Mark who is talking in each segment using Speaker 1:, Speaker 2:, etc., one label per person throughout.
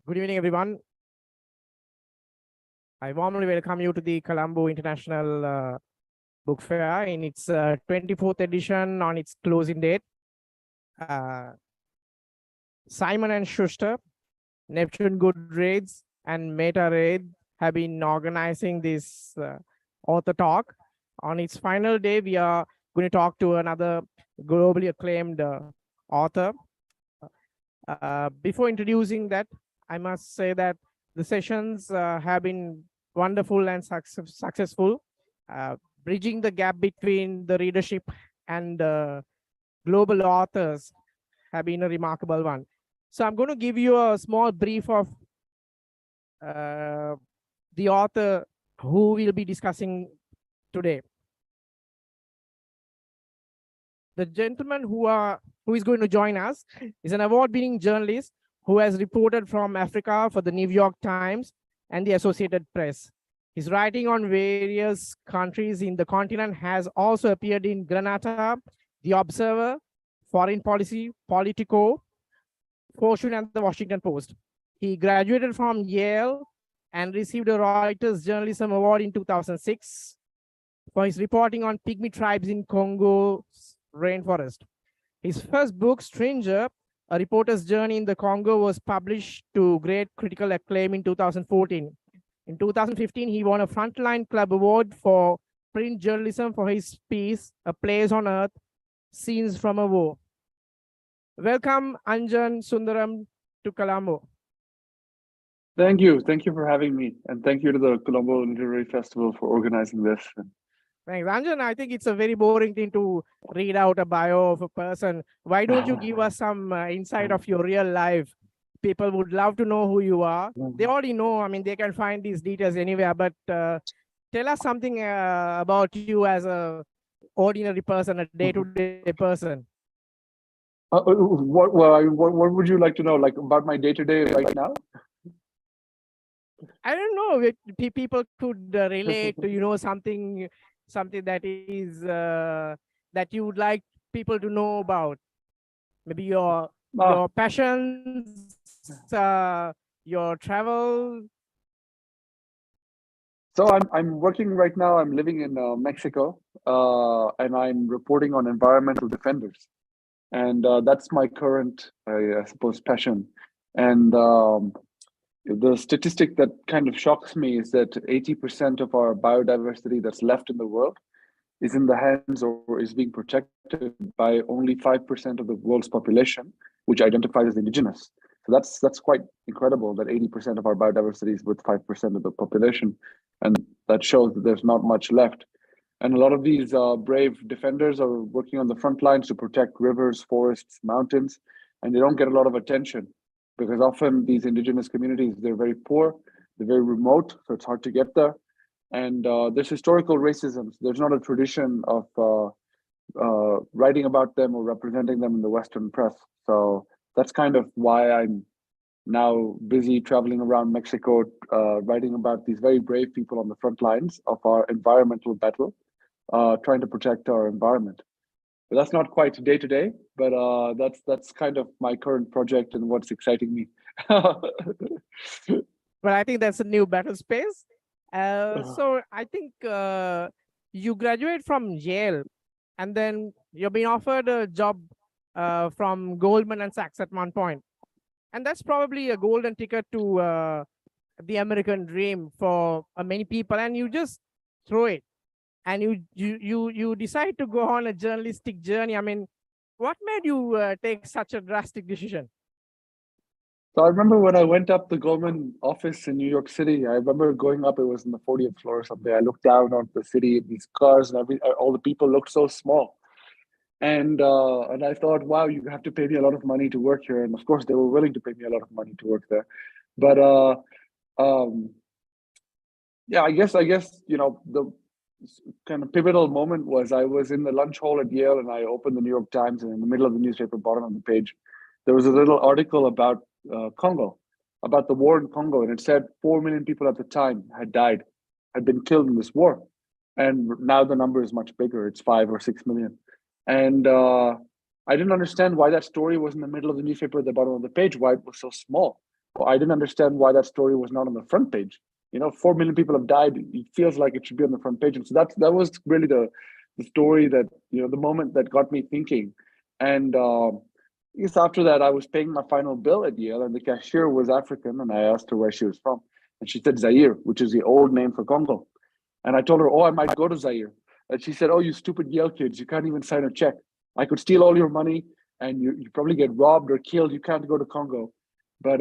Speaker 1: Good evening, everyone. I warmly welcome you to the Colombo International Book Fair in its 24th edition on its closing date. Simon and Schuster, Neptune Goodreads, and Meta Raid have been organizing this author talk. On its final day, we are going to talk to another globally acclaimed author. Before introducing that, I must say that the sessions have been wonderful and successful, bridging the gap between the readership and global authors have been a remarkable one. So I'm going to give you a small brief of the author who we'll be discussing today. The gentleman who is going to join us is an award-winning journalist who has reported from Africa for the New York Times and the Associated Press. His writing on various countries in the continent has also appeared in Granada, The Observer, Foreign Policy, Politico, Fortune, and the Washington Post. He graduated from Yale and received a Reuters Journalism Award in 2006 for his reporting on Pygmy tribes in Congo's rainforest. His first book, Stranger, A Reporter's Journey in the Congo, was published to great critical acclaim in 2014. In 2015, he won a Frontline Club Award for print journalism for his piece, A Place on Earth, Scenes from a War. Welcome, Anjan Sundaram, to Colombo.
Speaker 2: Thank you. Thank you for having me. And thank you to the Colombo Literary Festival for organizing this.
Speaker 1: Thanks, Anjan. I think it's a very boring thing to read out a bio of a person. Why don't you give us some insight of your real life? People would love to know who you are. They already know. I mean, they can find these details anywhere. But tell us something about you as a ordinary person, a day-to-day person.
Speaker 2: What would you like to know, like about my day-to-day right now?
Speaker 1: I don't know. People could relate to something that is that you would like people to know about. Maybe your passions, your travel.
Speaker 2: So I'm working right now. I'm living in Mexico, and I'm reporting on environmental defenders, and that's my current, I suppose, passion. And the statistic that kind of shocks me is that 80% of our biodiversity that's left in the world is in the hands or is being protected by only 5% of the world's population, which identifies as indigenous. So that's quite incredible that 80% of our biodiversity is with 5% of the population. And that shows that there's not much left. And a lot of these brave defenders are working on the front lines to protect rivers, forests, mountains, and they don't get a lot of attention because often these indigenous communities, they're very poor, they're very remote, so it's hard to get there. And there's historical racism. There's not a tradition of writing about them or representing them in the Western press. So that's kind of why I'm now busy traveling around Mexico, writing about these very brave people on the front lines of our environmental battle, trying to protect our environment. But that's not quite day to day, but that's kind of my current project and what's exciting me.
Speaker 1: Well, I think that's a new battle space. So I think you graduate from Yale, and then you've been offered a job from Goldman Sachs at one point, and that's probably a golden ticket to the American dream for many people. And you just throw it, and you decide to go on a journalistic journey. I mean, what made you take such a drastic decision?
Speaker 2: So I remember when I went up the Goldman office in New York City, I remember going up, it was in the 40th floor or something. I looked down on the city, these cars and all the people looked so small. And I thought, wow, you have to pay me a lot of money to work here. And of course, they were willing to pay me a lot of money to work there. But yeah, I guess, the kind of pivotal moment was I was in the lunch hall at Yale and I opened the New York Times, and in the middle of the newspaper, bottom of the page, there was a little article about Congo, about the war in Congo. And it said 4 million people at the time had been killed in this war. And now the number is much bigger. It's 5 or 6 million. And I didn't understand why that story was in the middle of the newspaper at the bottom of the page, why it was so small. I didn't understand why that story was not on the front page. 4 million people have died. It feels like it should be on the front page. And so that was really the story that, the moment that got me thinking. And yes, after that, I was paying my final bill at Yale, and the cashier was African, and I asked her where she was from. And she said Zaire, which is the old name for Congo. And I told her, oh, I might go to Zaire. And she said, oh, you stupid Yale kids, you can't even sign a check. I could steal all your money and you probably get robbed or killed. You can't go to Congo. But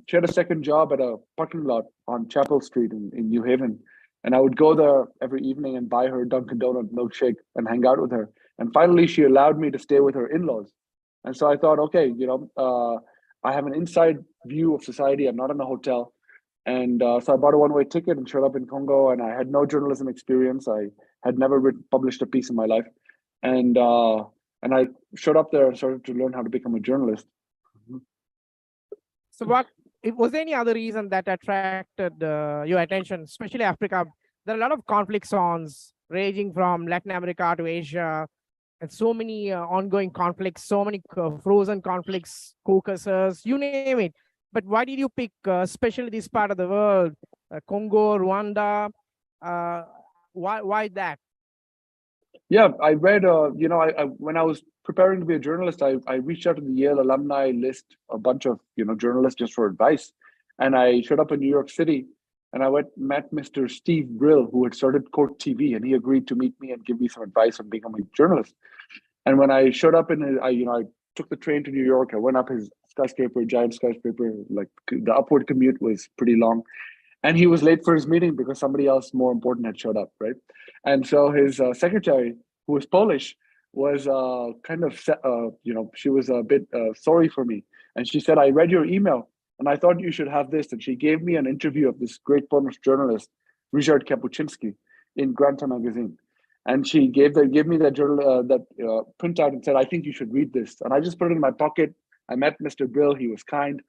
Speaker 2: she had a second job at a parking lot on Chapel Street in New Haven. And I would go there every evening and buy her Dunkin' Donut milkshake and hang out with her. And finally, she allowed me to stay with her in-laws. And so I thought, okay, I have an inside view of society. I'm not in a hotel. And so I bought a one-way ticket and showed up in Congo. And I had no journalism experience. I had never published a piece in my life. And I showed up there and started to learn how to become a journalist.
Speaker 1: So was there any other reason that attracted your attention, especially Africa? There are a lot of conflict zones ranging from Latin America to Asia, and so many ongoing conflicts, so many frozen conflicts, Caucasus, you name it. But why did you pick especially this part of the world, Congo, Rwanda? Why that?
Speaker 2: Yeah, I read, when I was preparing to be a journalist, I reached out to the Yale alumni list, a bunch of, journalists just for advice. And I showed up in New York City and I met Mr. Steve Brill, who had started Court TV, and he agreed to meet me and give me some advice on becoming a journalist. And when I showed up I took the train to New York. I went up his skyscraper, giant skyscraper, like the upward commute was pretty long. And he was late for his meeting because somebody else more important had showed up, right? And so his secretary, who was Polish, was she was a bit sorry for me. And she said, I read your email and I thought you should have this. And she gave me an interview of this great Polish journalist, Ryszard Kapuczynski, in Granta magazine. And she gave me that journal, printout, and said, I think you should read this. And I just put it in my pocket. I met Mr. Brill. He was kind.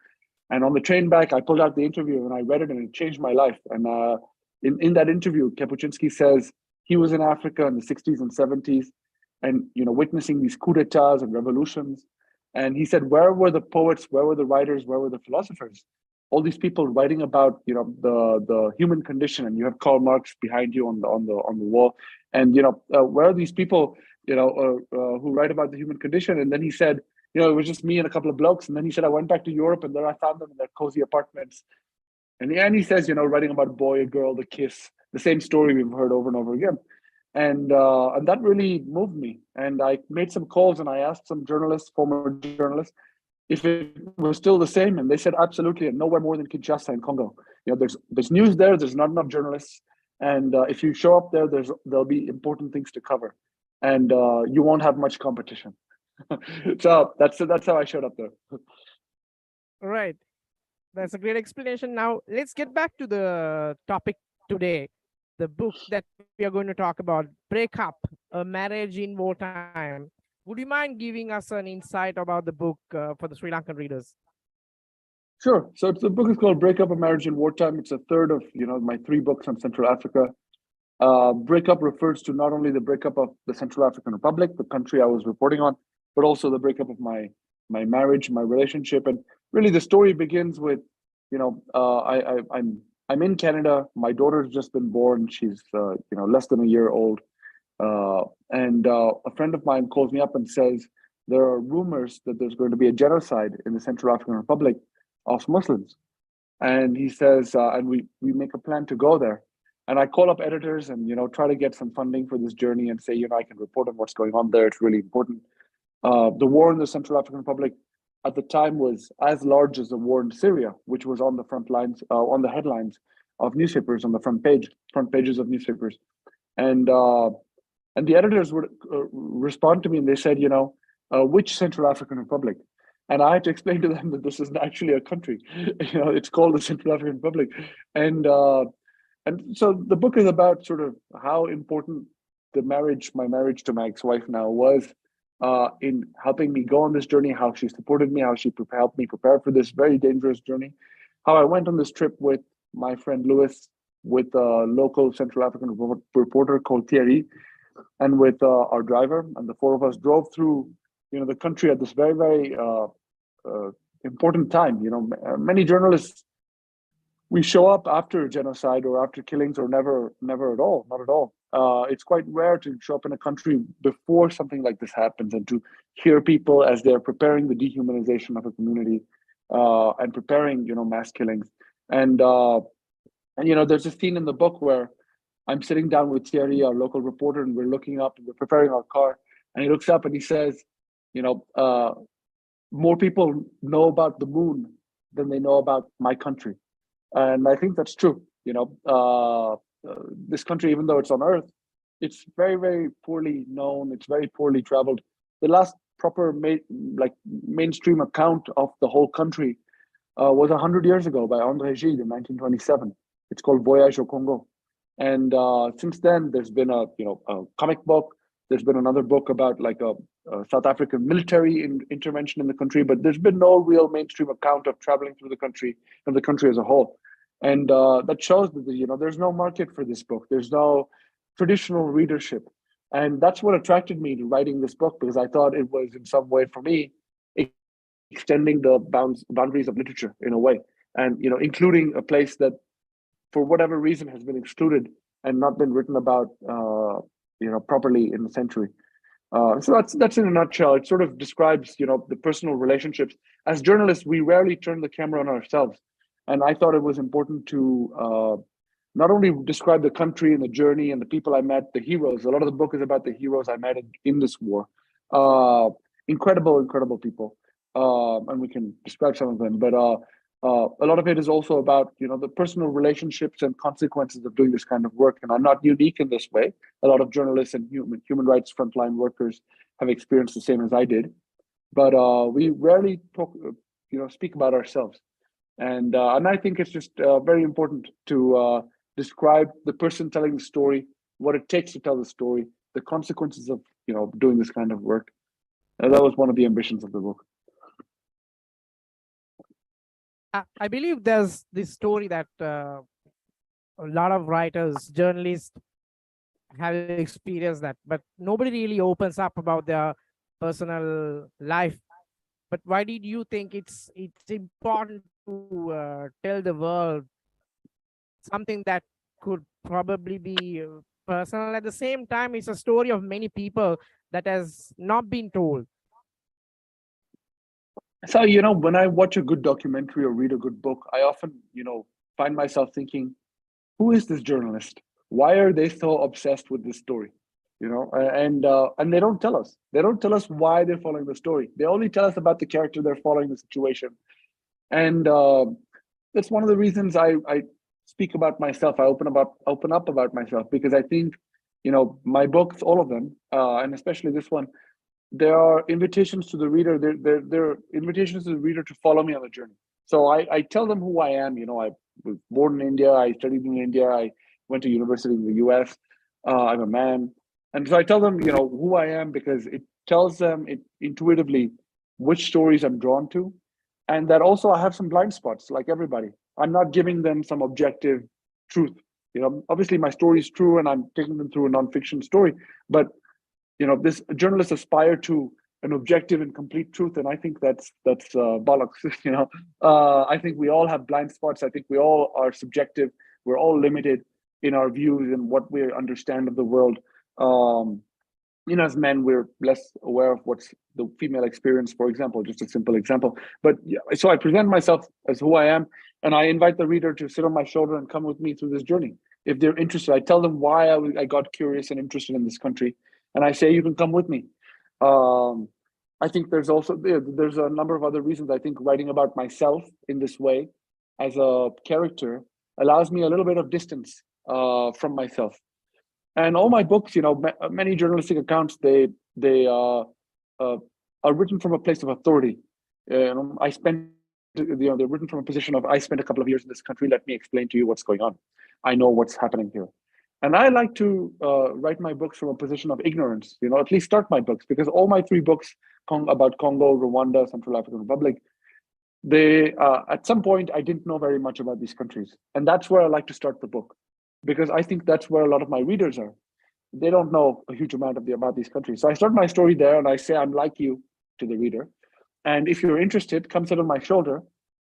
Speaker 2: And on the train back, I pulled out the interview and I read it, and it changed my life. And in that interview, Kapuczynski says he was in Africa in the 60s and 70s and, witnessing these coups d'etats and revolutions. And he said, where were the poets? Where were the writers? Where were the philosophers? All these people writing about, the human condition. And you have Karl Marx behind you on the wall. And, where are these people, who write about the human condition? And then he said, it was just me and a couple of blokes. And then he said, I went back to Europe and there I found them in their cozy apartments. And he says, writing about a boy, a girl, the kiss, the same story we've heard over and over again. And that really moved me. And I made some calls and I asked some journalists, former journalists, if it was still the same. And they said, absolutely. And nowhere more than Kinshasa and Congo. There's news there. There's not enough journalists. And if you show up there, there'll be important things to cover. And you won't have much competition. So that's how I showed up there.
Speaker 1: Right. That's a great explanation. Now, let's get back to the topic today. The book that we are going to talk about, Breakup, A Marriage in Wartime. Would you mind giving us an insight about the book for the Sri Lankan readers?
Speaker 2: Sure. So the book is called Breakup, A Marriage in Wartime. It's a third of my 3 books on Central Africa. Breakup refers to not only the breakup of the Central African Republic, the country I was reporting on, but also the breakup of my marriage, my relationship. And really the story begins with, I'm in Canada. My daughter's just been born. She's, less than a year old. And a friend of mine calls me up and says, there are rumors that there's going to be a genocide in the Central African Republic of Muslims. And he says, and we make a plan to go there. And I call up editors and, try to get some funding for this journey and say, I can report on what's going on there. It's really important. The war in the Central African Republic at the time was as large as the war in Syria, which was on the front lines, on the headlines of newspapers, on the front pages of newspapers. And the editors would respond to me and they said, which Central African Republic? And I had to explain to them that this is actually a country. It's called the Central African Republic. And so the book is about sort of how important my marriage to my ex-wife now was in helping me go on this journey, how she supported me, how she helped me prepare for this very dangerous journey, how I went on this trip with my friend Louis, with a local Central African reporter called Thierry, and with our driver, and the 4 of us drove through, the country at this very, very important time. Many journalists, we show up after genocide or after killings, or never at all, not at all. It's quite rare to show up in a country before something like this happens, and to hear people as they're preparing the dehumanization of a community, and preparing, mass killings. And there's a scene in the book where I'm sitting down with Thierry, our local reporter, and we're looking up and we're preparing our car. And he looks up and he says, more people know about the moon than they know about my country. And I think that's true. This country, even though it's on Earth, it's very, very poorly known. It's very poorly traveled. The last proper mainstream account of the whole country was 100 years ago by André Gide in 1927. It's called Voyage au Congo. And since then, there's been a comic book. There's been another book about like a South African military intervention in the country, but there's been no real mainstream account of traveling through the country and the country as a whole. And that shows that there's no market for this book. There's no traditional readership, and that's what attracted me to writing this book, because I thought it was in some way, for me, extending the boundaries of literature in a way, and including a place that, for whatever reason, has been excluded and not been written about properly in the century. So that's in a nutshell. It sort of describes the personal relationships. As journalists, we rarely turn the camera on ourselves, and I thought it was important to not only describe the country and the journey and the people I met, the heroes. A lot of the book is about the heroes I met in this war. Incredible people, and we can describe some of them. But a lot of it is also about the personal relationships and consequences of doing this kind of work. And I'm not unique in this way. A lot of journalists and human rights frontline workers have experienced the same as I did. But we rarely speak about ourselves. And I think it's just very important to describe the person telling the story, what it takes to tell the story, the consequences of doing this kind of work. That was one of the ambitions of the book.
Speaker 1: I believe there's this story that a lot of writers, journalists have experienced that, but nobody really opens up about their personal life. But why did you think it's important to tell the world something that could probably be personal? At the same time, it's a story of many people that has not been told.
Speaker 2: So, when I watch a good documentary or read a good book, I often, find myself thinking, who is this journalist? Why are they so obsessed with this story? And they don't tell us. They don't tell us why they're following the story. They only tell us about the character they're following, the situation. And that's one of the reasons I speak about myself. I open up about myself, because I think, my books, all of them, and especially this one, there are invitations to the reader. They're invitations to the reader to follow me on the journey. So I tell them who I am. I was born in India. I studied in India. I went to university in the US. I'm a man. And so I tell them, who I am, because it tells them intuitively which stories I'm drawn to. And that also I have some blind spots, like everybody. I'm not giving them some objective truth. Obviously my story is true and I'm taking them through a nonfiction story, but this journalists aspire to an objective and complete truth, and I think that's bollocks. I think we all have blind spots. I think we all are subjective. We're all limited in our views and what we understand of the world. As men, we're less aware of what's the female experience, for example, just a simple example. But yeah, so I present myself as who I am, and I invite the reader to sit on my shoulder and come with me through this journey. If they're interested, I tell them why I got curious and interested in this country. And I say, you can come with me. I think there's a number of other reasons. I think writing about myself in this way as a character allows me a little bit of distance from myself. And all my books, many journalistic accounts, they are written from a place of authority. They're written from a position of, I spent a couple of years in this country. Let me explain to you what's going on. I know what's happening here. And I like to write my books from a position of ignorance, at least start my books, because all my 3 books about Congo, Rwanda, Central African Republic, they at some point, I didn't know very much about these countries. And that's where I like to start the book, because I think that's where a lot of my readers are. They don't know a huge amount about these countries. So I start my story there and I say, I'm like you to the reader. And if you're interested, come sit on my shoulder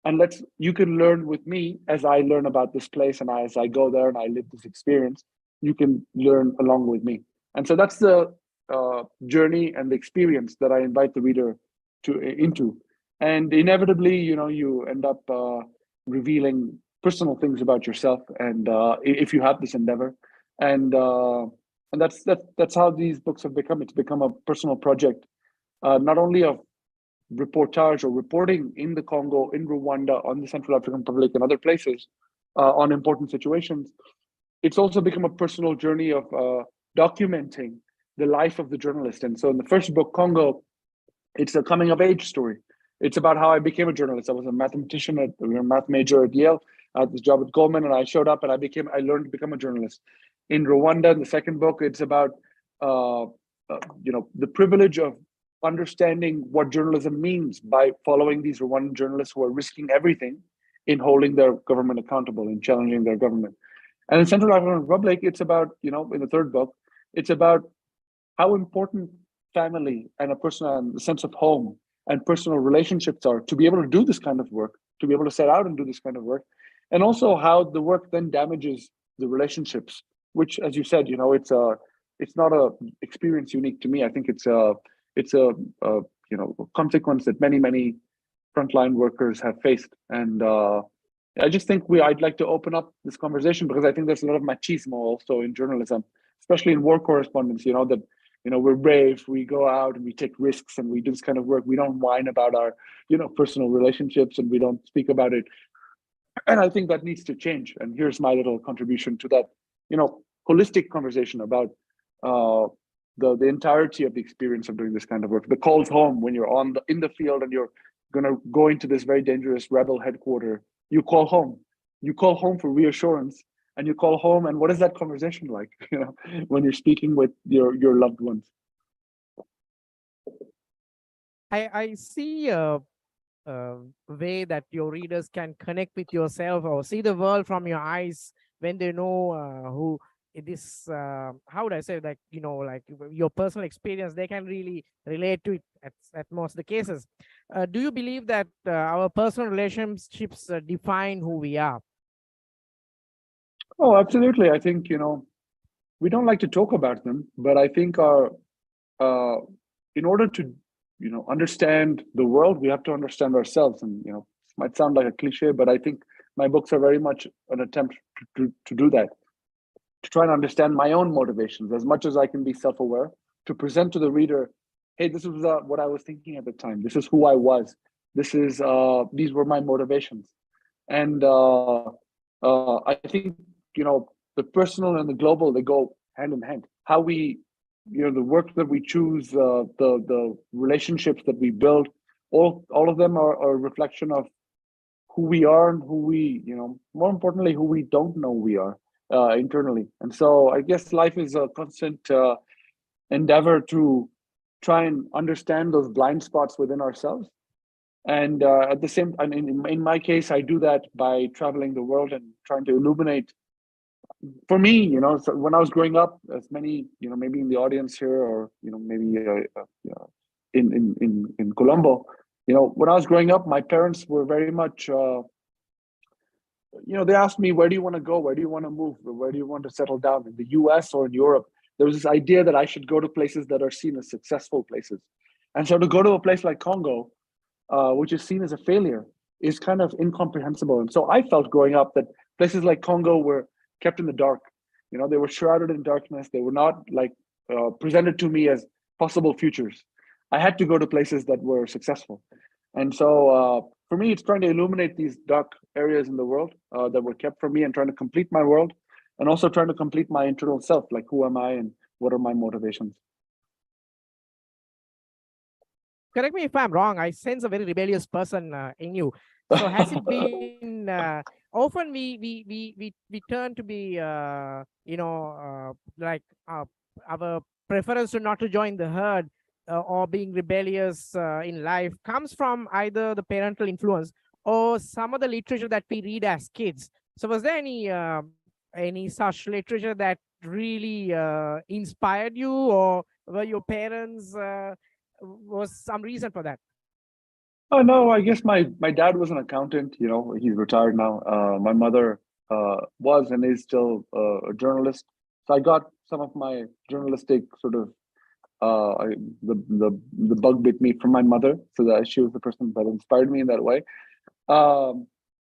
Speaker 2: and you can learn with me as I learn about this place, and as I go there and I live this experience, you can learn along with me. And so that's the journey and the experience that I invite the reader into. And inevitably, you end up revealing personal things about yourself, and if you have this endeavor, and uh, and that's how these books have become. It's become a personal project, not only of reportage or reporting in the Congo, in Rwanda, on the Central African Republic, and other places on important situations. It's also become a personal journey of documenting the life of the journalist. And so, in the first book, Congo, it's a coming of age story. It's about how I became a journalist. I was a mathematician, a math major at Yale. I had this job at Goldman, and I showed up and I learned to become a journalist. In Rwanda, in the second book, it's about the privilege of understanding what journalism means by following these Rwandan journalists who are risking everything in holding their government accountable and challenging their government. And in Central African Republic, it's about, in the third book, it's about how important family and a personal and the sense of home and personal relationships are to be able to do this kind of work, to be able to set out and do this kind of work, and also how the work then damages the relationships. Which, as you said, it's not a experience unique to me. I think it's a consequence that many frontline workers have faced, and I just think I'd like to open up this conversation because I think there's a lot of machismo also in journalism, especially in war correspondence. That we're brave, we go out and we take risks and we do this kind of work. We don't whine about our personal relationships, and we don't speak about it. And I think that needs to change. And here's my little contribution to that, holistic conversation about uh, the entirety of the experience of doing this kind of work. The calls home when you're in the field and you're going to go into this very dangerous rebel headquarters. You call home. You call home for reassurance, and you call home. And what is that conversation like? When you're speaking with your loved ones.
Speaker 1: I see way that your readers can connect with yourself or see the world from your eyes when they know who this how would I say, like like your personal experience, they can really relate to it at most the cases. Do you believe that our personal relationships define who we are?
Speaker 2: Oh, absolutely. I think we don't like to talk about them, but I think uh, in order to understand the world, we have to understand ourselves. And it might sound like a cliche, but I think my books are very much an attempt to do that, to try and understand my own motivations as much as I can be self-aware, to present to the reader, hey, this was what I was thinking at the time. This is who I was. These were my motivations. And I think the personal and the global, they go hand in hand. How we the work that we choose, the relationships that we build, all of them are a reflection of who we are and who we, more importantly, who we don't know we are internally. And so I guess life is a constant endeavor to try and understand those blind spots within ourselves. And at the same, I mean, in my case, I do that by traveling the world and trying to illuminate. For me, so when I was growing up, as many, maybe in the audience here, or maybe in Colombo, when I was growing up, my parents were very much, they asked me, where do you want to go? Where do you want to move? Where do you want to settle down, in the US or in Europe? There was this idea that I should go to places that are seen as successful places. And so to go to a place like Congo, which is seen as a failure, is kind of incomprehensible. And so I felt growing up that places like Congo were kept in the dark. They were shrouded in darkness. They were not presented to me as possible futures. I had to go to places that were successful. And so for me, it's trying to illuminate these dark areas in the world that were kept from me, and trying to complete my world, and also trying to complete my internal self, like who am I and what are my motivations.
Speaker 1: Correct me if I'm wrong, I sense a very rebellious person in you. So has it been often we turn to be our preference to not to join the herd or being rebellious in life comes from either the parental influence or some of the literature that we read as kids. So was there any such literature that really inspired you, or were your parents was some reason for that?
Speaker 2: Oh no, I guess my dad was an accountant. You know, he's retired now. My mother was and is still a journalist. So I got some of my journalistic sort of the bug bit me from my mother. So that she was the person that inspired me in that way. Um,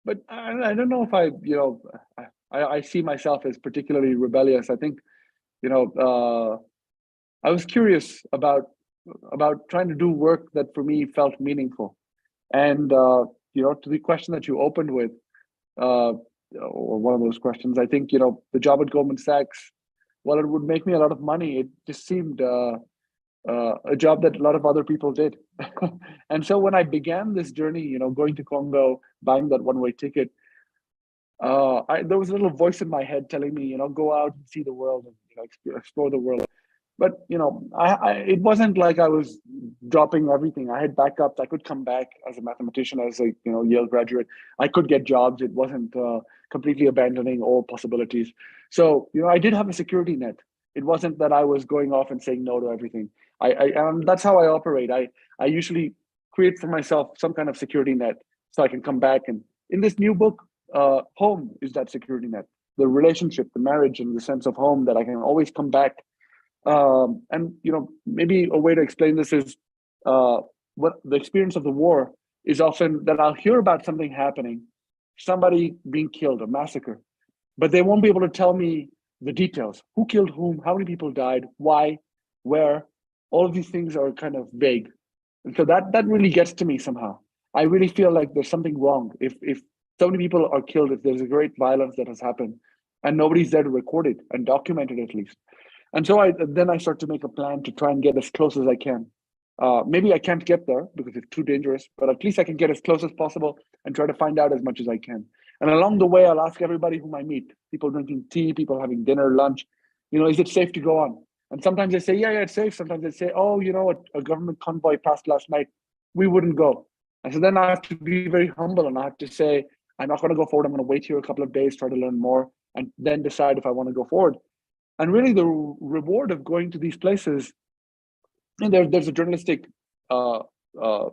Speaker 2: but I don't know if I see myself as particularly rebellious. I think you know I was curious about trying to do work that for me felt meaningful. And to the question that you opened with, uh, or one of those questions, I think the job at Goldman Sachs, while it would make me a lot of money, it just seemed a job that a lot of other people did. And so when I began this journey, going to Congo, buying that one-way ticket, there was a little voice in my head telling me, go out and see the world and explore the world. But it wasn't like I was dropping everything. I had backups. I could come back as a mathematician, as a Yale graduate. I could get jobs. It wasn't completely abandoning all possibilities. So I did have a security net. It wasn't that I was going off and saying no to everything. That's how I operate. I usually create for myself some kind of security net so I can come back. And in this new book, home is that security net. The relationship, the marriage, and the sense of home that I can always come back. And maybe a way to explain this is what the experience of the war is often that I'll hear about something happening, somebody being killed, a massacre, but they won't be able to tell me the details. Who killed whom? How many people died? Why? Where? All of these things are kind of vague, and so that really gets to me somehow. I really feel like there's something wrong if so many people are killed, if there's a great violence that has happened, and nobody's there to record it and document it at least. And so I start to make a plan to try and get as close as I can. Maybe I can't get there because it's too dangerous, but at least I can get as close as possible and try to find out as much as I can. And along the way, I'll ask everybody whom I meet, people drinking tea, people having dinner, lunch, is it safe to go on? And sometimes they say, yeah, it's safe. Sometimes they say, oh, a government convoy passed last night. We wouldn't go. And so then I have to be very humble and I have to say, I'm not going to go forward. I'm going to wait here a couple of days, try to learn more, and then decide if I want to go forward. And really, the reward of going to these places, and there's a journalistic uh, uh,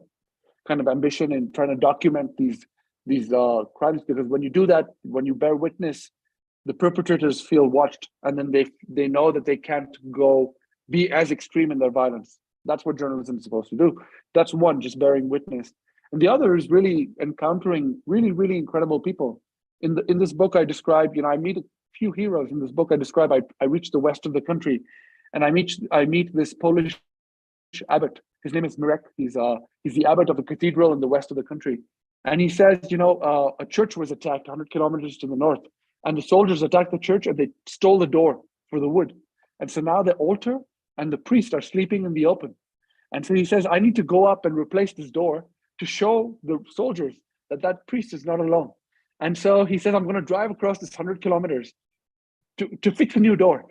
Speaker 2: kind of ambition in trying to document these crimes, because when you do that, when you bear witness, the perpetrators feel watched, and then they know that they can't go be as extreme in their violence. That's what journalism is supposed to do. That's one, just bearing witness, and the other is really encountering really, really incredible people. In this book, I describe, I meet few heroes in this book. I describe I reach the west of the country, and I meet this Polish abbot. His name is Mirek. He's the abbot of a cathedral in the west of the country, and he says, a church was attacked 100 kilometers to the north, and the soldiers attacked the church and they stole the door for the wood, and so now the altar and the priest are sleeping in the open, and so he says, I need to go up and replace this door to show the soldiers that priest is not alone. And so he says, I'm going to drive across this 100 kilometers to fix a new door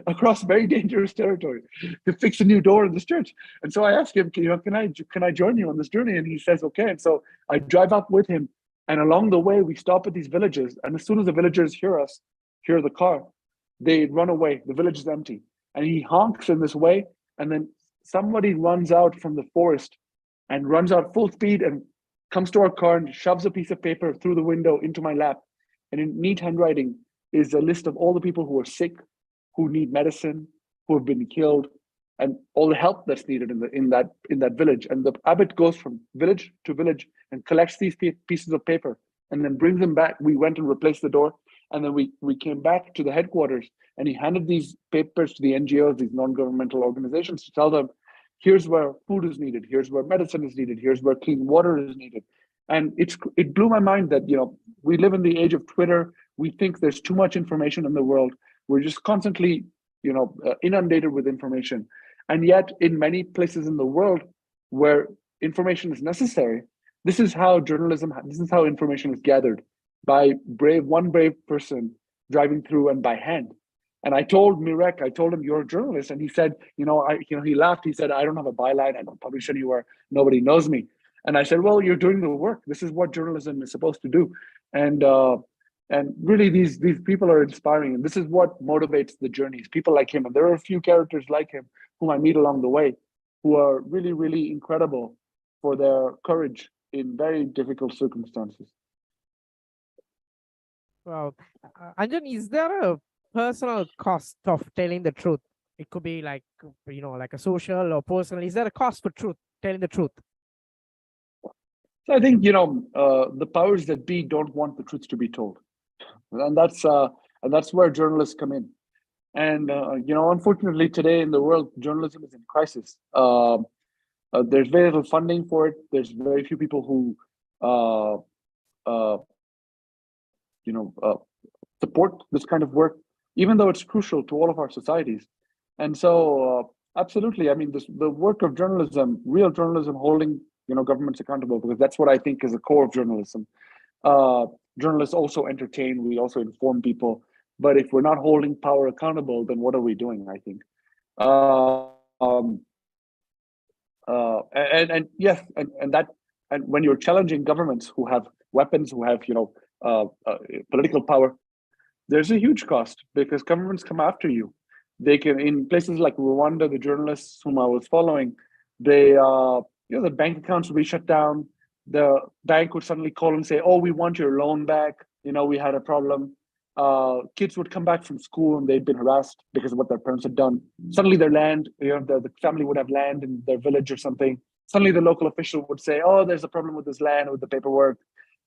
Speaker 2: across very dangerous territory, to fix a new door in this church. And so I asked him, can I join you on this journey? And he says, okay. And so I drive up with him. And along the way, we stop at these villages. And as soon as the villagers hear the car, they run away. The village is empty. And he honks in this way. And then somebody runs out from the forest and runs out full speed and comes to our car and shoves a piece of paper through the window into my lap. And in neat handwriting is a list of all the people who are sick, who need medicine, who have been killed, and all the help that's needed in that village. And the abbot goes from village to village and collects these pieces of paper and then brings them back. We went and replaced the door, and then we came back to the headquarters, and he handed these papers to the NGOs, these non-governmental organizations, to tell them, here's where food is needed, here's where medicine is needed, here's where clean water is needed. And it blew my mind that we live in the age of Twitter. We think there's too much information in the world. We're just constantly inundated with information, and yet in many places in the world where information is necessary, this is how information is gathered by one brave person driving through and by hand. And I told Mirek, I told him, you're a journalist, and he said, he laughed. He said, I don't have a byline. I don't publish anywhere. Nobody knows me. And I said, well, you're doing the work. This is what journalism is supposed to do. And really, these people are inspiring, and this is what motivates the journeys. People like him, and there are a few characters like him whom I meet along the way, who are really, really incredible for their courage in very difficult circumstances.
Speaker 1: Well, Anjan, is there a personal cost of telling the truth? It could be like, like a social or personal. Is there a cost for truth, telling the truth?
Speaker 2: So I think the powers that be don't want the truth to be told, and that's where journalists come in. And unfortunately, today in the world, journalism is in crisis. There's very little funding for it. There's very few people who, uh, uh, support this kind of work, even though it's crucial to all of our societies. And so, absolutely, I mean, the work of journalism, real journalism, holding governments accountable, because that's what I think is the core of journalism. Uh, Journalists also entertain. We also inform people. But if we're not holding power accountable, then what are we doing? I think. And yes, and that, and when you're challenging governments who have weapons, who have political power, there's a huge cost because governments come after you. They can, in places like Rwanda, the journalists whom I was following, they the bank accounts would be shut down. The bank would suddenly call and say, "Oh, we want your loan back. We had a problem." Kids would come back from school and they'd been harassed because of what their parents had done. Suddenly their land, the family would have land in their village or something. Suddenly the local official would say, "Oh, there's a problem with this land, with the paperwork."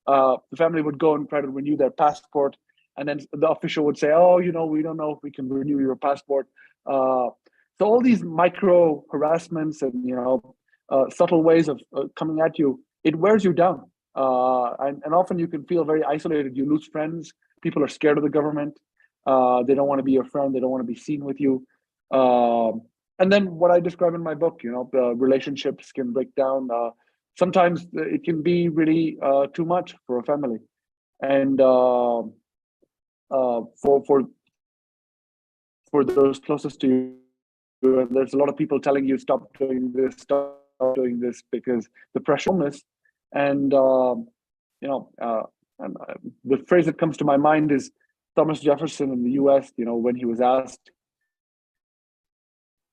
Speaker 2: The family would go and try to renew their passport. And then the official would say, "Oh, we don't know if we can renew your passport." So all these micro harassments and subtle ways of coming at you, it wears you down, and often you can feel very isolated. You lose friends. People are scared of the government. They don't want to be your friend. They don't want to be seen with you. And then what I describe in my book, relationships can break down. Sometimes it can be really too much for a family, and for those closest to you, there's a lot of people telling you stop doing this because the pressure is, and the phrase that comes to my mind is Thomas Jefferson in the U.S. When he was asked,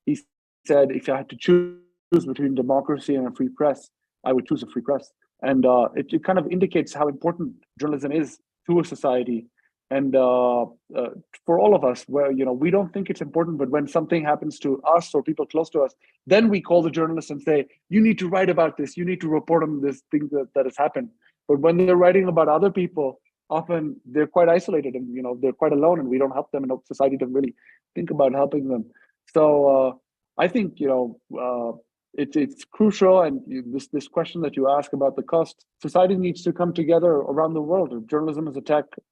Speaker 2: he said, "If I had to choose between democracy and a free press, I would choose a free press." And it kind of indicates how important journalism is to a society. And for all of us, where we don't think it's important, but when something happens to us or people close to us, then we call the journalist and say, "You need to write about this. You need to report on this thing that has happened." But when they're writing about other people, often they're quite isolated and they're quite alone, and we don't help them, and society doesn't really think about helping them. So I think it's crucial, and this question that you ask about the cost, society needs to come together around the world. Journalism is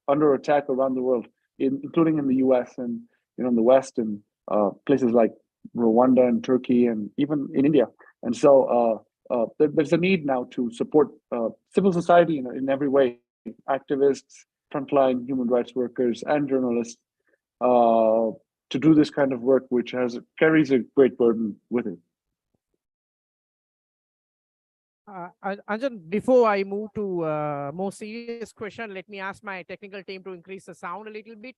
Speaker 2: under attack around the world, including in the U.S. and in the West, and places like Rwanda and Turkey, and even in India. And so there's a need now to support civil society in every way: activists, frontline human rights workers, and journalists, to do this kind of work, which carries a great burden with it.
Speaker 1: Anjan, before I move to a more serious question, let me ask my technical team to increase the sound a little bit.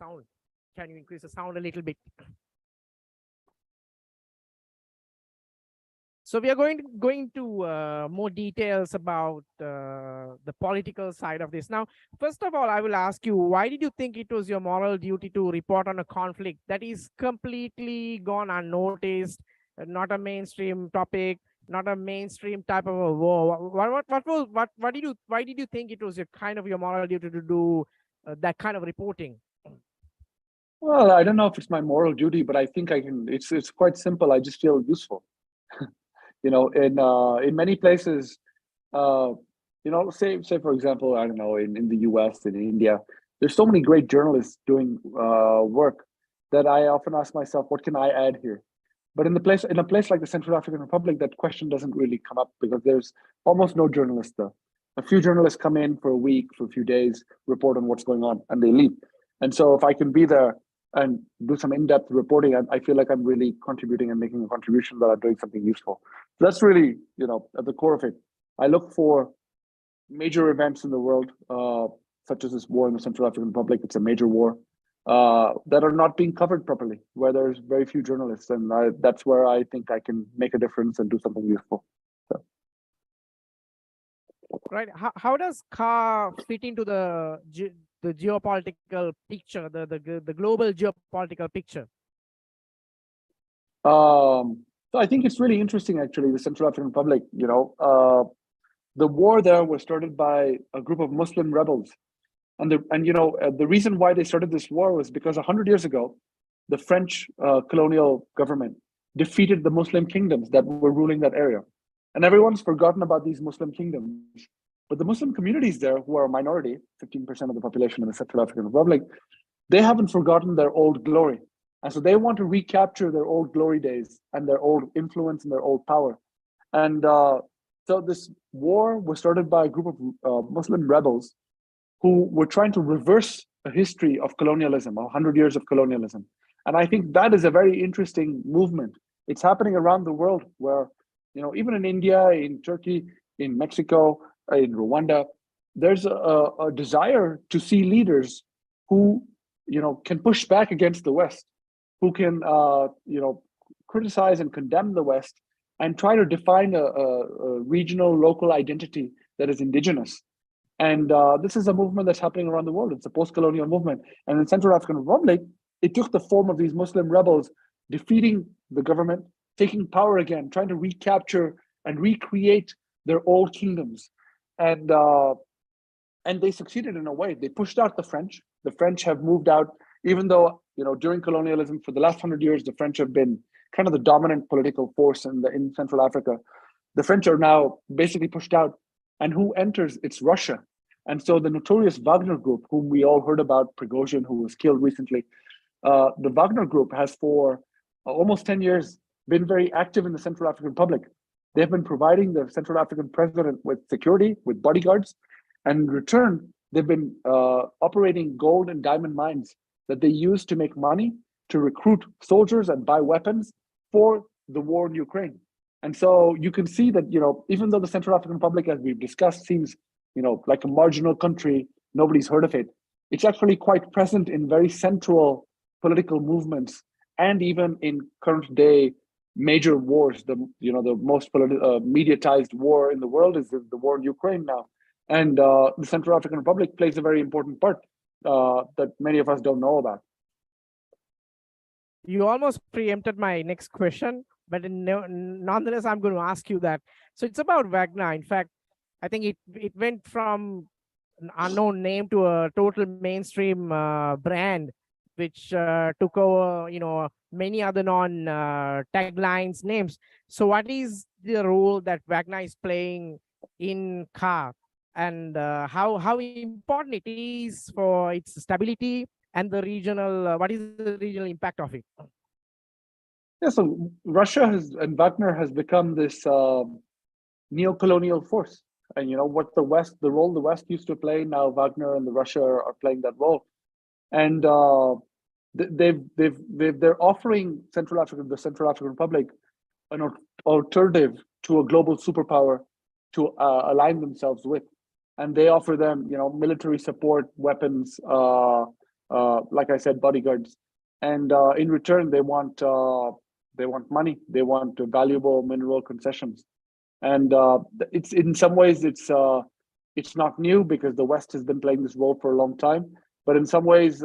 Speaker 1: Sound. Can you increase the sound a little bit? So we are going to more details about the political side of this. Now, first of all, I will ask you, why did you think it was your moral duty to report on a conflict that is completely gone unnoticed, not a mainstream topic, not a mainstream type of a war? Why did you think it was your moral duty to do that kind of reporting?
Speaker 2: Well, I don't know if it's my moral duty, but I think I can. It's quite simple. I just feel useful. In many places, say for example, I don't know, in the US, in India, there's so many great journalists doing work that I often ask myself, what can I add here? But in a place like the Central African Republic, that question doesn't really come up because there's almost no journalists there. A few journalists come in for a week, for a few days, report on what's going on, and they leave. And so if I can be there and do some in-depth reporting, I feel like I'm really contributing and making a contribution, that I'm doing something useful. So that's really, at the core of it. I look for major events in the world, such as this war in the Central African Republic. It's a major war. that are not being covered properly, where there's very few journalists, and that's where I think I can make a difference and do something useful. So.
Speaker 1: Right. How does car fit into the geopolitical picture, the global geopolitical picture?
Speaker 2: So I think it's really interesting, actually, the Central African Republic. The war there was started by a group of Muslim rebels, and the reason why they started this war was because 100 years ago, the French colonial government defeated the Muslim kingdoms that were ruling that area, and everyone's forgotten about these Muslim kingdoms. But the Muslim communities there, who are a minority, 15% of the population in the Central African Republic, they haven't forgotten their old glory. And so they want to recapture their old glory days and their old influence and their old power. And so this war was started by a group of Muslim rebels who were trying to reverse a history of colonialism, 100 years of colonialism. And I think that is a very interesting movement. It's happening around the world where, even in India, in Turkey, in Mexico, in Rwanda, there's a desire to see leaders who, can push back against the West, who can, criticize and condemn the West and try to define a regional, local identity that is indigenous. And this is a movement that's happening around the world. It's a post-colonial movement. And in Central African Republic, it took the form of these Muslim rebels defeating the government, taking power again, trying to recapture and recreate their old kingdoms. And they succeeded in a way. They pushed out the French. The French have moved out, even though, during colonialism, for the last 100 years, the French have been kind of the dominant political force in Central Africa. The French are now basically pushed out. And who enters? It's Russia. And so the notorious Wagner Group, whom we all heard about, Prigozhin, who was killed recently, the Wagner Group has for almost 10 years been very active in the Central African Republic. They've been providing the Central African president with security, with bodyguards, and in return, they've been operating gold and diamond mines that they use to make money, to recruit soldiers and buy weapons for the war in Ukraine. And so you can see that, even though the Central African Republic, as we've discussed, seems, like a marginal country, nobody's heard of it, it's actually quite present in very central political movements and even in current day major wars. The most mediatized war in the world is the war in Ukraine now. And the Central African Republic plays a very important part that many of us don't know about.
Speaker 1: You almost preempted my next question, but nonetheless, I'm going to ask you that. So it's about Wagner. In fact, I think it went from an unknown name to a total mainstream brand, which took over, many other taglines, names. So what is the role that Wagner is playing in car, and how important it is for its stability and the regional, what is the regional impact of it?
Speaker 2: Yeah, so Russia and Wagner has become this neo-colonial force. And what the role the West used to play, now Wagner and Russia are playing that role. And they're offering the Central African Republic an alternative to a global superpower to align themselves with. And they offer them, military support, weapons, like I said, bodyguards. And in return, they want money. They want valuable mineral concessions. And it's in some ways it's not new because the West has been playing this role for a long time. But in some ways,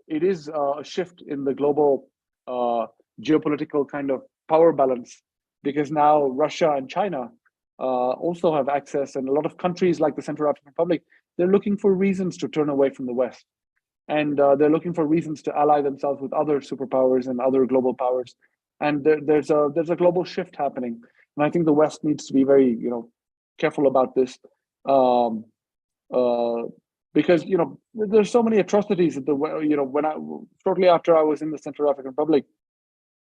Speaker 2: it is a shift in the global geopolitical kind of power balance, because now Russia and China also have access, and a lot of countries like the Central African Republic, they're looking for reasons to turn away from the West, and they're looking for reasons to ally themselves with other superpowers and other global powers. And there's a global shift happening, and I think the West needs to be very careful about this, because there's so many atrocities at when shortly after I was in the Central African Republic,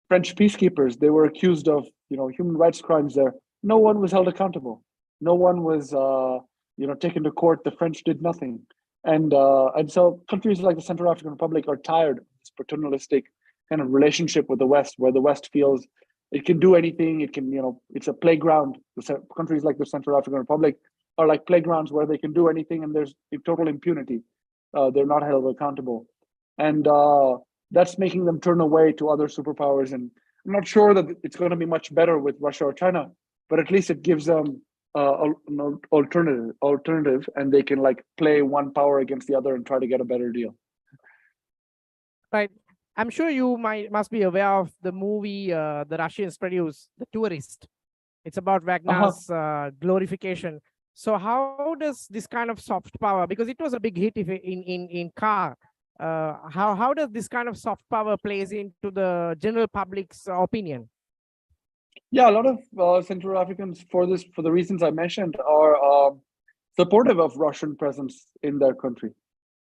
Speaker 2: French peacekeepers, they were accused of human rights crimes there. No one was held accountable. No one was taken to court. The French did nothing. And so countries like the Central African Republic are tired of this paternalistic kind of relationship with the West, where the West feels it can do anything. It can, it's a playground. Countries like the Central African Republic are like playgrounds where they can do anything and there's total impunity. They're not held accountable. and that's making them turn away to other superpowers. And I'm not sure that it's going to be much better with Russia or China, but at least it gives them an alternative, and they can like play one power against the other and try to get a better deal.
Speaker 1: Right. I'm sure you must be aware of the movie the Russians produced, The Tourist. It's about Wagner's glorification. So how does this kind of soft power, because it was a big hit in car, how does this kind of soft power plays into the general public's opinion?
Speaker 2: Yeah, a lot of Central Africans, for the reasons I mentioned, are supportive of Russian presence in their country.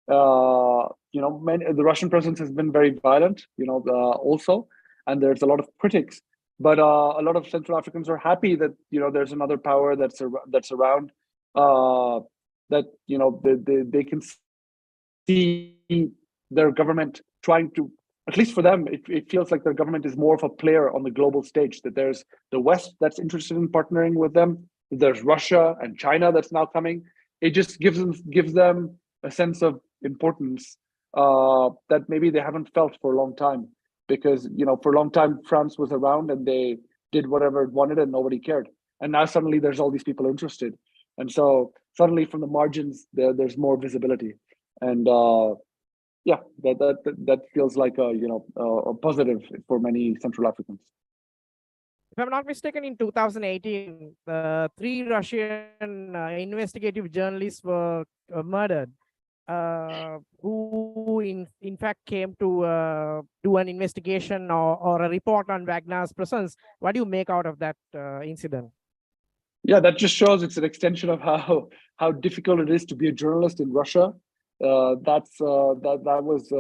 Speaker 2: The Russian presence has been very violent, also, and there's a lot of critics. But a lot of Central Africans are happy that there's another power that's around. That they can see their government trying to, at least for them, it feels like their government is more of a player on the global stage. That there's the West that's interested in partnering with them. There's Russia and China that's now coming. It just gives them a sense of importance that maybe they haven't felt for a long time, because for a long time France was around and they did whatever it wanted and nobody cared, and now suddenly there's all these people interested, and so suddenly from the margins there's more visibility, and yeah, that feels like a positive for many Central Africans.
Speaker 1: If I'm not mistaken, in 2018, three Russian investigative journalists were murdered, who in fact came to do an investigation or a report on Wagner's presence. What do you make out of that incident?
Speaker 2: Yeah, that just shows it's an extension of how difficult it is to be a journalist in Russia. That was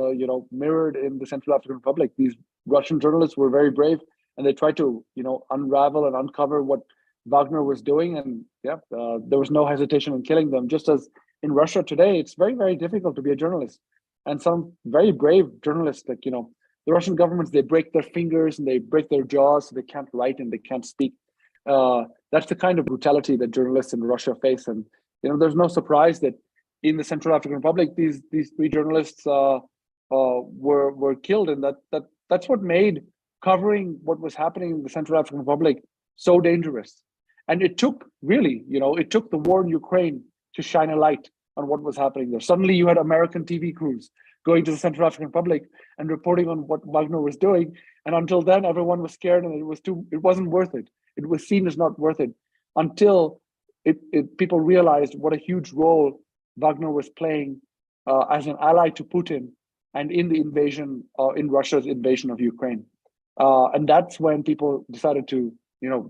Speaker 2: mirrored in the Central African Republic. These Russian journalists were very brave, and they tried to unravel and uncover what Wagner was doing, and there was no hesitation in killing them. Just as in Russia today, it's very, very difficult to be a journalist, and some very brave journalists, like the Russian governments, they break their fingers and they break their jaws, so they can't write and they can't speak. That's the kind of brutality that journalists in Russia face, and there's no surprise that in the Central African Republic, these three journalists were killed, and that's what made covering what was happening in the Central African Republic so dangerous. And it took the war in Ukraine to shine a light on what was happening there. Suddenly, you had American TV crews going to the Central African Republic and reporting on what Wagner was doing. And until then, everyone was scared, and it wasn't worth it. It was seen as not worth it until people realized what a huge role Wagner was playing as an ally to Putin and in the invasion, in Russia's invasion of Ukraine. And that's when people decided to,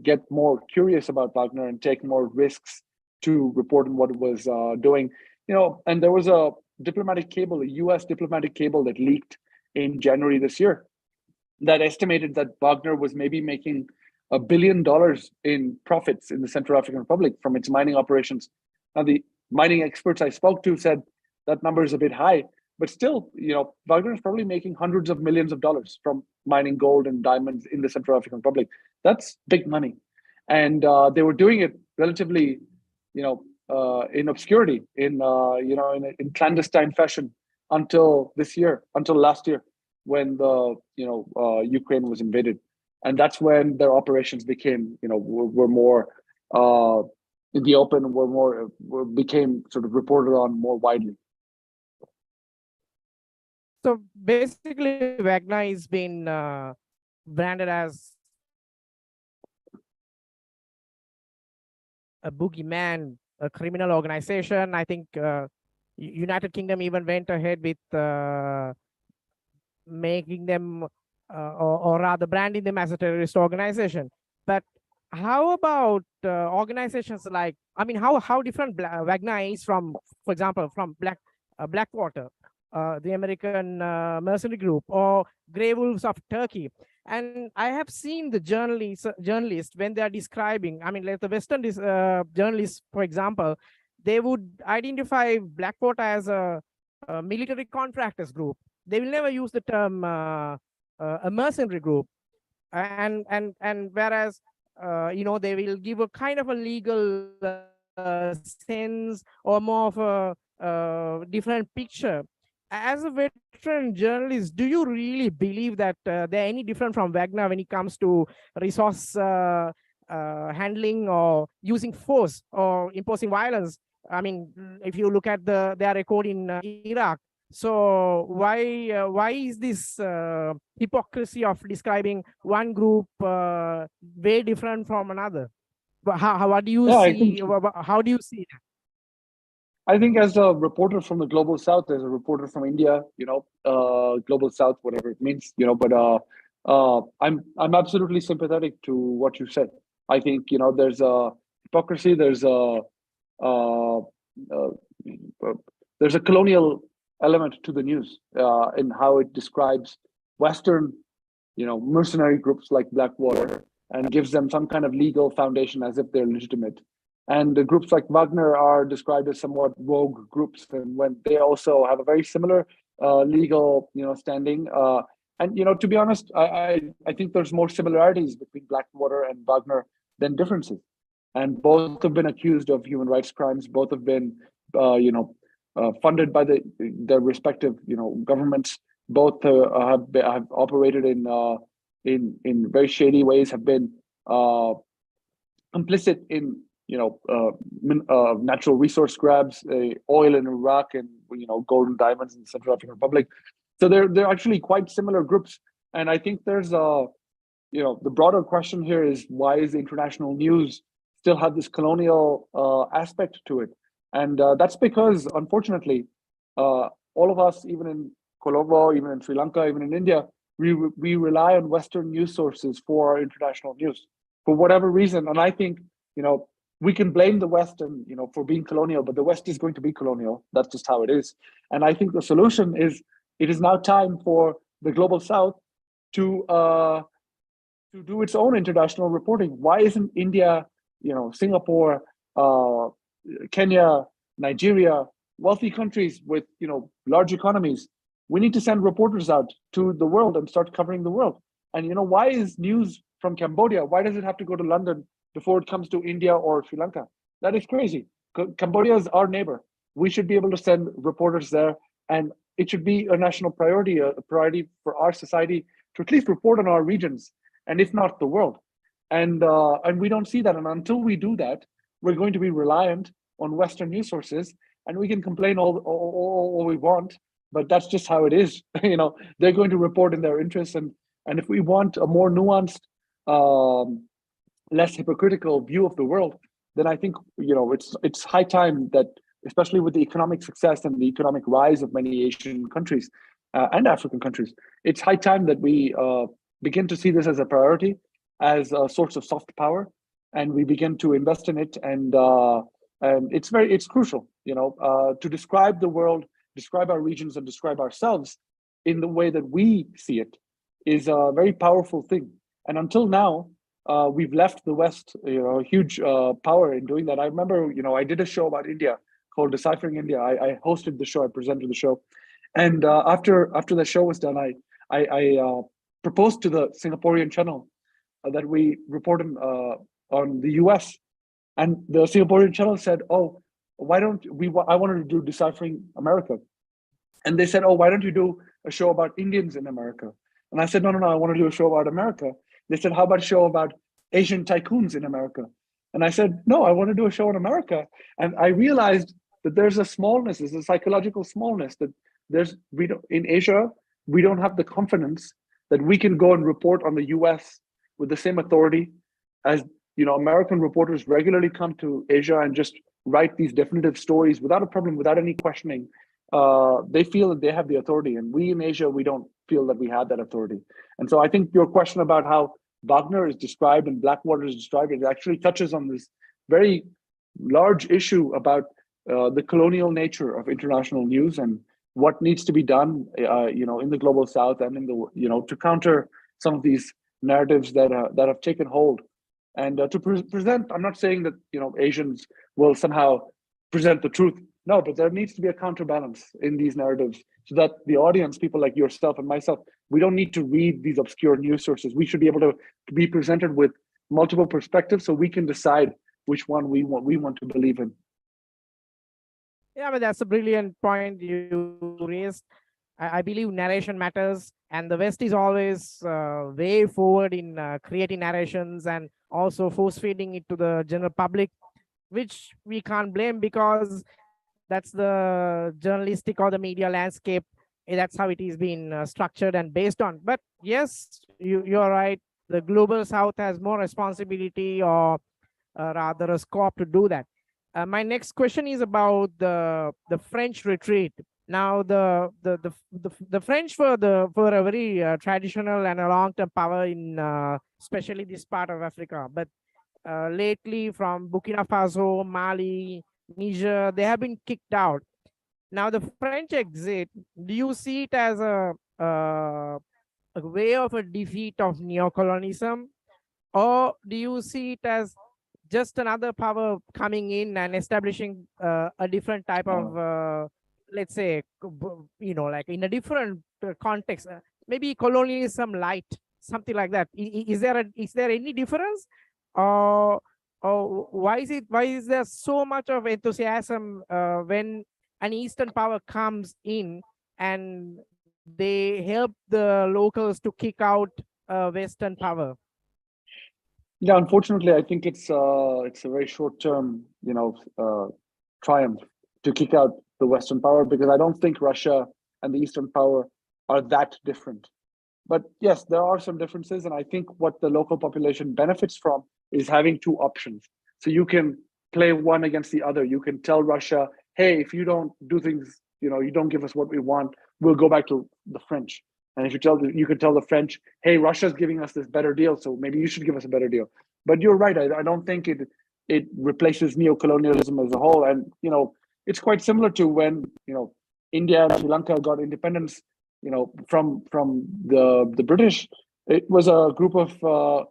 Speaker 2: get more curious about Wagner and take more risks to report on what it was doing. And there was a diplomatic cable, a US diplomatic cable that leaked in January this year that estimated that Wagner was maybe making $1 billion in profits in the Central African Republic from its mining operations. Now, the mining experts I spoke to said that number is a bit high, but still, Wagner is probably making hundreds of millions of dollars from mining gold and diamonds in the Central African Republic. That's big money. And they were doing it relatively, in obscurity, in clandestine fashion until last year, when the Ukraine was invaded, and that's when their operations became were more in the open, became sort of reported on more widely.
Speaker 1: So basically, Wagner is been branded as a boogeyman, a criminal organization. I think United Kingdom even went ahead with making them or rather branding them as a terrorist organization. But how about organizations like, how different Wagner is from, for example, from Blackwater, the American mercenary group, or Grey Wolves of Turkey? And I have seen the journalists when they are describing, like the Western journalists, for example, they would identify Blackwater as a military contractors group. They will never use the term a mercenary group, and whereas they will give a kind of a legal sense or more of a different picture. As a veteran journalist, do you really believe that they're any different from Wagner when it comes to resource handling or using force or imposing violence? I mean, if you look at their record in Iraq, so why is this hypocrisy of describing one group way different from another? What do you
Speaker 2: Yeah, I think
Speaker 1: see? How do you see that?
Speaker 2: as a reporter from the global south, as a reporter from India, global south, whatever it means, but I'm absolutely sympathetic to what you said. I think there's a hypocrisy, uh, uh, there's a colonial element to the news in how it describes Western, mercenary groups like Blackwater and gives them some kind of legal foundation as if they're legitimate. And the groups like Wagner are described as somewhat rogue groups, and when they also have a very similar legal, standing. And to be honest, I think there's more similarities between Blackwater and Wagner than differences. And both have been accused of human rights crimes. Both have been, funded by their respective, governments. Both have operated in very shady ways. Have been uh, complicit in natural resource grabs, oil in Iraq, and golden diamonds in the Central African Republic. So they're actually quite similar groups, and I think there's a the broader question here is why is the international news still have this colonial aspect to it, and that's because unfortunately, all of us, even in Colombo, even in Sri Lanka, even in India, we rely on Western news sources for our international news for whatever reason, and I think you know we can blame the West and for being colonial, but the West is going to be colonial. That's just how it is, and I think the solution is it is now time for the global South to do its own international reporting. Why isn't India, Singapore, uh, Kenya, Nigeria, wealthy countries with large economies? We need to send reporters out to the world and start covering the world. And why is news from Cambodia? Why does it have to go to London before it comes to India or Sri Lanka? That is crazy. Cambodia is our neighbor. We should be able to send reporters there, and it should be a national priority, a priority for our society to at least report on our regions, and if not the world. And we don't see that. And until we do that, we're going to be reliant on Western news sources, and we can complain all we want, but that's just how it is. They're going to report in their interests, and if we want a more nuanced, less hypocritical view of the world, then I think it's high time that, especially with the economic success and the economic rise of many Asian countries and African countries, it's high time that we begin to see this as a priority, as a source of soft power, and we begin to invest in it. And it's crucial, to describe the world, describe our regions, and describe ourselves in the way that we see it is a very powerful thing. And until now, we've left the West, a huge power in doing that. I remember, I did a show about India called Deciphering India. I hosted the show, I presented the show, and after the show was done, I proposed to the Singaporean channel that we report on the US, and the Singaporean channel said, "Oh, why don't we? I wanted to do Deciphering America," and they said, "Oh, why don't you do a show about Indians in America?" And I said, "No, no, no, I want to do a show about America." They said, "How about a show about Asian tycoons in America?" And I said, "No, I want to do a show in America." And I realized that there's a smallness, there's a psychological smallness that we don't in Asia, we don't have the confidence that we can go and report on the US with the same authority as American reporters regularly come to Asia and just write these definitive stories without a problem, without any questioning. They feel that they have the authority, and we in Asia, we don't feel that we have that authority. And so I think your question about how Wagner is described and Blackwater is described, it actually touches on this very large issue about the colonial nature of international news and what needs to be done, in the global South and in the, to counter some of these narratives that have taken hold, and to present. I'm not saying that Asians will somehow present the truth. No, but there needs to be a counterbalance in these narratives so that the audience, people like yourself and myself, we don't need to read these obscure news sources. We should be able to be presented with multiple perspectives so we can decide which one we want to believe in.
Speaker 1: Yeah, but that's a brilliant point you curious. I believe narration matters, and the West is always way forward in creating narrations and also force feeding it to the general public, which we can't blame because that's the journalistic or the media landscape. That's how it is being structured and based on. But yes, you're right. The global South has more responsibility, or rather a scope to do that. My next question is about the French retreat. Now, the French were a very traditional and a long-term power in especially this part of Africa. But lately, from Burkina Faso, Mali, Niger, they have been kicked out. Now, the French exit, do you see it as a way of a defeat of neocolonialism, or do you see it as just another power coming in and establishing a different type of, let's say, like in a different context, maybe colonialism light, something like that? Is there any difference, or why is there so much of enthusiasm when an Eastern power comes in and they help the locals to kick out Western power?
Speaker 2: Yeah, unfortunately, I think it's a very short-term, triumph to kick out the Western power, because I don't think Russia and the Eastern power are that different. But yes, there are some differences, and I think what the local population benefits from is having two options. So you can play one against the other. You can tell Russia, hey, if you don't do things, you don't give us what we want, we'll go back to the French. And if you can tell the French, hey, Russia's giving us this better deal, so maybe you should give us a better deal. But you're right. I don't think it replaces neocolonialism as a whole. And it's quite similar to when India and Sri Lanka got independence, from the British. It was a group of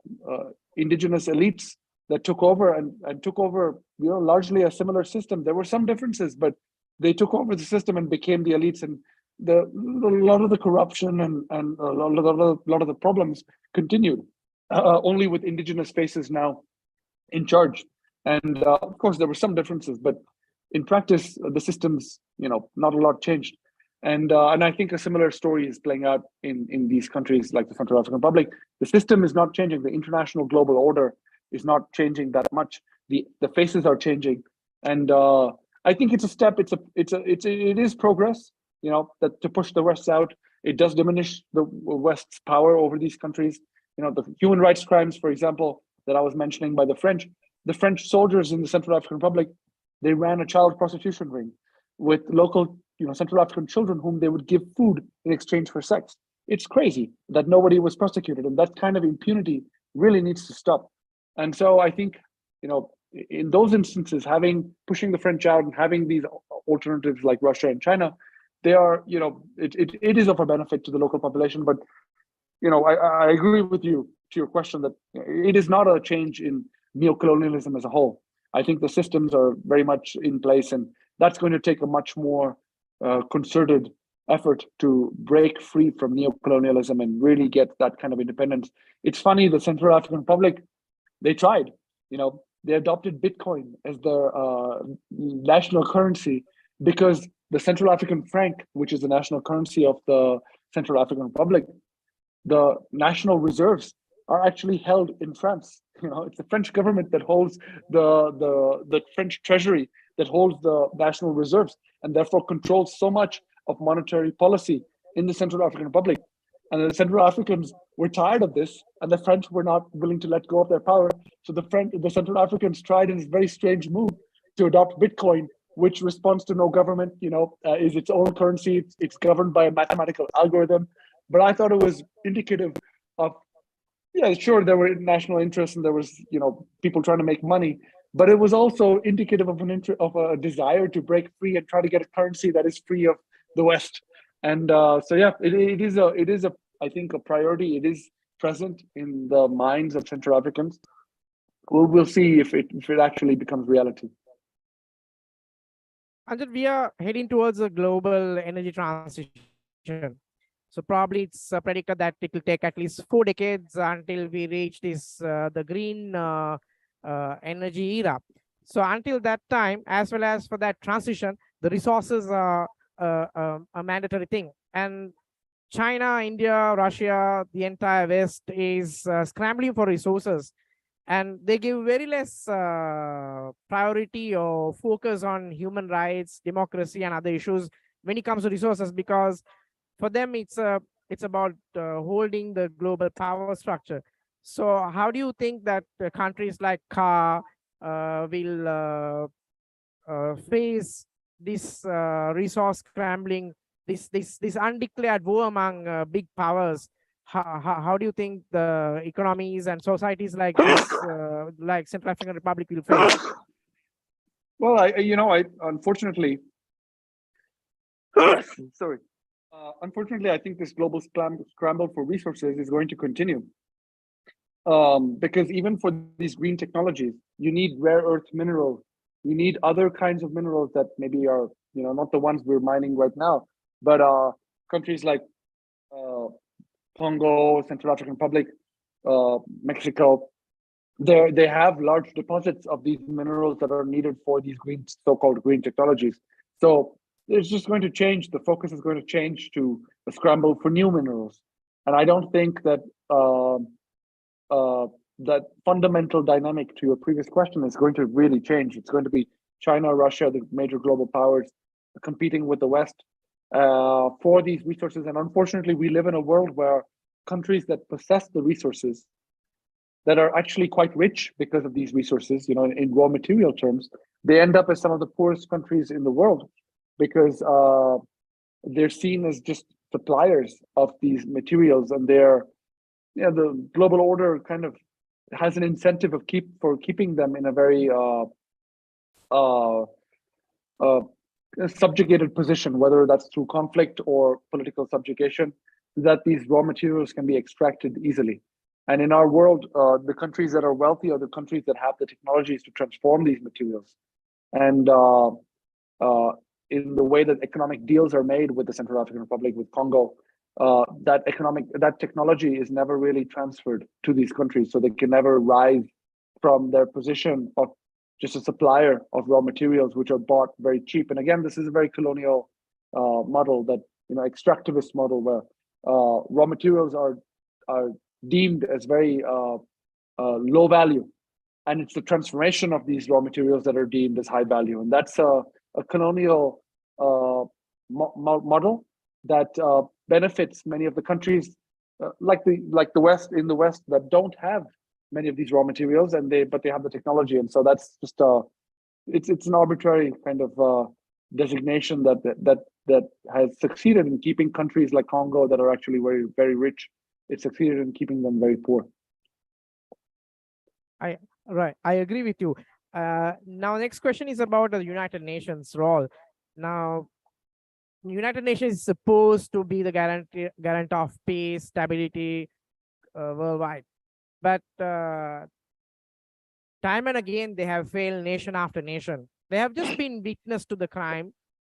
Speaker 2: indigenous elites that took over and took over, largely a similar system. There were some differences, but they took over the system and became the elites. And a lot of the corruption and a lot of the problems continued, only with indigenous faces now in charge. And of course, there were some differences, but in practice, the systems, not a lot changed. And I think a similar story is playing out in these countries like the Central African Republic. The system is not changing. The international global order is not changing that much. The faces are changing, and I think it's a step. It is progress. That to push the West out, it does diminish the West's power over these countries. The human rights crimes, for example, that I was mentioning by the French soldiers in the Central African Republic, they ran a child prostitution ring with local, Central African children whom they would give food in exchange for sex. It's crazy that nobody was prosecuted, and that kind of impunity really needs to stop. And so I think, in those instances, pushing the French out and having these alternatives like Russia and China, they are, it is of a benefit to the local population. But, I agree with you to your question that it is not a change in neocolonialism as a whole. I think the systems are very much in place, and that's going to take a much more concerted effort to break free from neocolonialism and really get that kind of independence. It's funny, the Central African Republic, they tried, they adopted Bitcoin as their national currency, because the Central African franc, which is the national currency of the Central African Republic, the national reserves are actually held in France. It's the French government that holds the French treasury, that holds the national reserves, and therefore controls so much of monetary policy in the Central African Republic. And the Central Africans were tired of this, and the French were not willing to let go of their power. So the Central Africans tried in this very strange move to adopt Bitcoin, which responds to no government, is its own currency. It's governed by a mathematical algorithm. But I thought it was indicative of, yeah, sure, there were national interests and there was, people trying to make money, but it was also indicative of a desire to break free and try to get a currency that is free of the West. And so, yeah, it is I think a priority. It is present in the minds of Central Africans. We'll see if it actually becomes reality.
Speaker 1: Anjan, we are heading towards a global energy transition. So probably it's predicted that it will take at least 4 decades until we reach the green energy era. So until that time, as well as for that transition, the resources a mandatory thing. And China, India, Russia, the entire West is scrambling for resources, and they give very less priority or focus on human rights, democracy, and other issues when it comes to resources, because for them it's about holding the global power structure. So how do you think that countries like will face this resource scrambling, this undeclared war among big powers? How do you think the economies and societies like this, like Central African Republic, will face?
Speaker 2: Well, I unfortunately, sorry, unfortunately, I think this global scramble for resources is going to continue. Because even for these green technologies, you need rare earth minerals. You need other kinds of minerals that maybe are, not the ones we're mining right now, but countries like uh, Congo, Central African Republic, Mexico, they have large deposits of these minerals that are needed for these so-called green technologies. So it's just going to change. The focus is going to change to a scramble for new minerals, and I don't think that that fundamental dynamic to your previous question is going to really change. It's going to be China, Russia, the major global powers, competing with the West for these resources. And unfortunately, we live in a world where countries that possess the resources, that are actually quite rich because of these resources, in raw material terms, they end up as some of the poorest countries in the world because they're seen as just suppliers of these materials, and the global order kind of has an incentive of keeping them in a very uh, uh, subjugated position, whether that's through conflict or political subjugation, that these raw materials can be extracted easily. And in our world, the countries that are wealthy are the countries that have the technologies to transform these materials. And in the way that economic deals are made with the Central African Republic, with Congo, that technology is never really transferred to these countries, so they can never rise from their position of just a supplier of raw materials, which are bought very cheap. And again, this is a very colonial model, that extractivist model, where raw materials are deemed as very low value, and it's the transformation of these raw materials that are deemed as high value. And that's a colonial model that benefits many of the countries like the West, in the West, that don't have many of these raw materials, but they have the technology. And so that's just it's an arbitrary kind of designation that has succeeded in keeping countries like Congo, that are actually very, very rich, it succeeded in keeping them very poor.
Speaker 1: I agree with you. Now, next question is about the United Nations role. Now, United Nations is supposed to be the guarantor of peace, stability worldwide, but time and again they have failed nation after nation. They have just been witness to the crime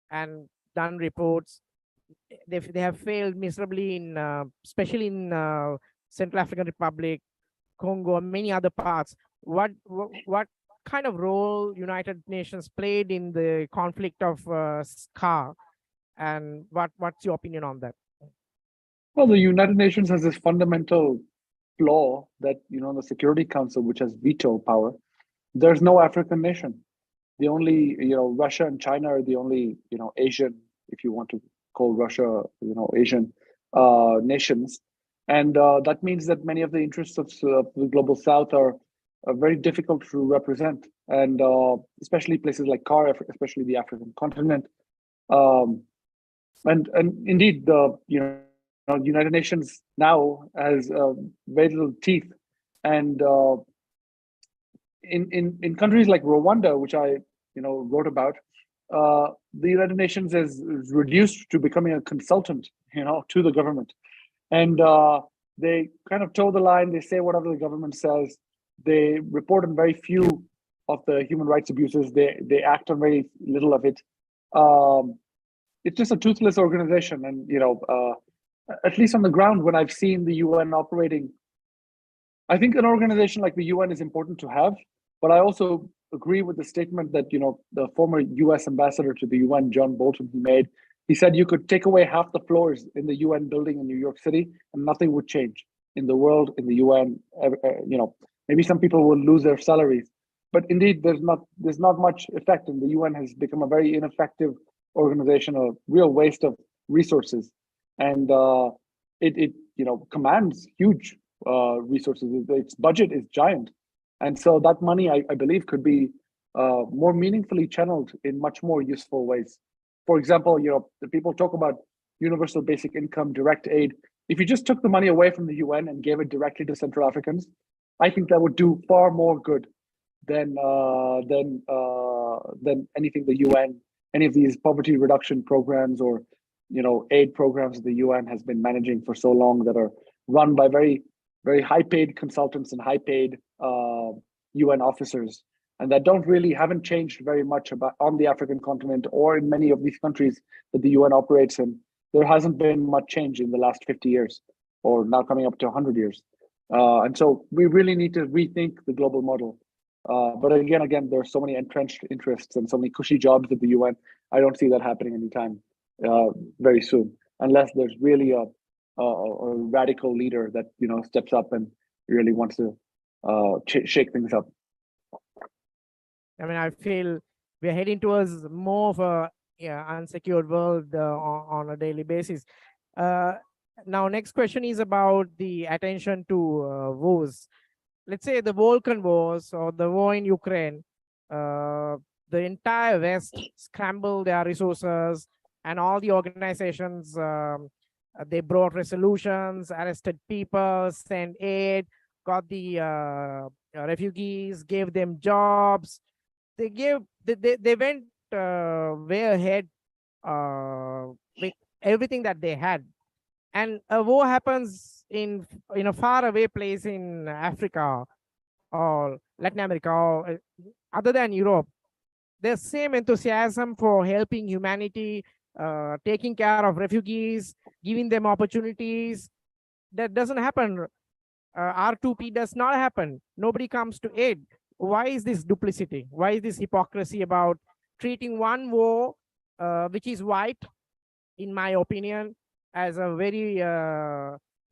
Speaker 1: and done reports. They have failed miserably in especially in Central African Republic, Congo, and many other parts. What kind of role United Nations played in the conflict of SCAR, and what's your opinion on that?
Speaker 2: Well, the United Nations has this fundamental flaw that, the Security Council, which has veto power, there's no African nation. The only, Russia and China are the only, Asian, if you want to call Russia, Asian nations. And that means that many of the interests of the global South are very difficult to represent. And especially places like CAR, especially the African continent. And indeed, the United Nations now has very little teeth, and in countries like Rwanda, which I wrote about, the United Nations is reduced to becoming a consultant, to the government, and they kind of toe the line. They say whatever the government says. They report on very few of the human rights abuses. They act on very little of it. It's just a toothless organization, and at least on the ground, when I've seen the UN operating, I think an organization like the UN is important to have. But I also agree with the statement that the former U.S. ambassador to the UN, John Bolton, he made. He said you could take away half the floors in the UN building in New York City, and nothing would change in the world, in the UN. Maybe some people will lose their salaries, but indeed, there's not much effect, and the UN has become a very ineffective organization, a real waste of resources, and it commands huge resources. Its budget is giant, and so that money, I believe, could be more meaningfully channeled in much more useful ways. For example, the people talk about universal basic income, direct aid. If you just took the money away from the UN and gave it directly to Central Africans, I think that would do far more good than anything the UN, any of these poverty reduction programs or aid programs that the UN has been managing for so long, that are run by very very high paid consultants and high paid UN officers, and that haven't changed very much about on the African continent or in many of these countries that the UN operates in. There hasn't been much change in the last 50 years, or now coming up to 100 years. And so we really need to rethink the global model. But again, there are so many entrenched interests and so many cushy jobs at the UN. I don't see that happening anytime very soon, unless there's really a radical leader that steps up and really wants to shake things up.
Speaker 1: I mean, I feel we're heading towards more of a unsecured world on a daily basis. Now, next question is about the attention to wars. Let's say the Balkan wars or the war in Ukraine. The entire West scrambled their resources, and all the organizations, they brought resolutions, arrested people, sent aid, got the refugees, gave them jobs. They went way ahead with everything that they had. And a war happens in a far away place in Africa or Latin America or other than Europe. There's same enthusiasm for helping humanity, taking care of refugees, giving them opportunities. That doesn't happen. R2P does not happen. Nobody comes to aid. Why is this duplicity? Why is this hypocrisy about treating one war, which is white, in my opinion, as a very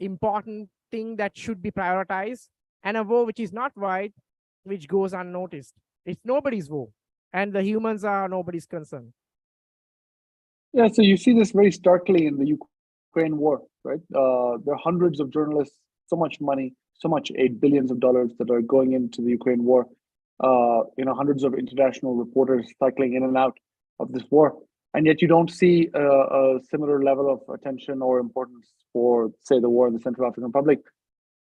Speaker 1: important thing that should be prioritized, and a war which is not white, which goes unnoticed? It's nobody's war, and the humans are nobody's concern.
Speaker 2: Yeah, so you see this very starkly in the Ukraine war, right? There are hundreds of journalists, so much money, so much aid, billions of dollars that are going into the Ukraine war. Hundreds of international reporters cycling in and out of this war, and yet you don't see a similar level of attention or importance for, say, the war in the Central African Republic.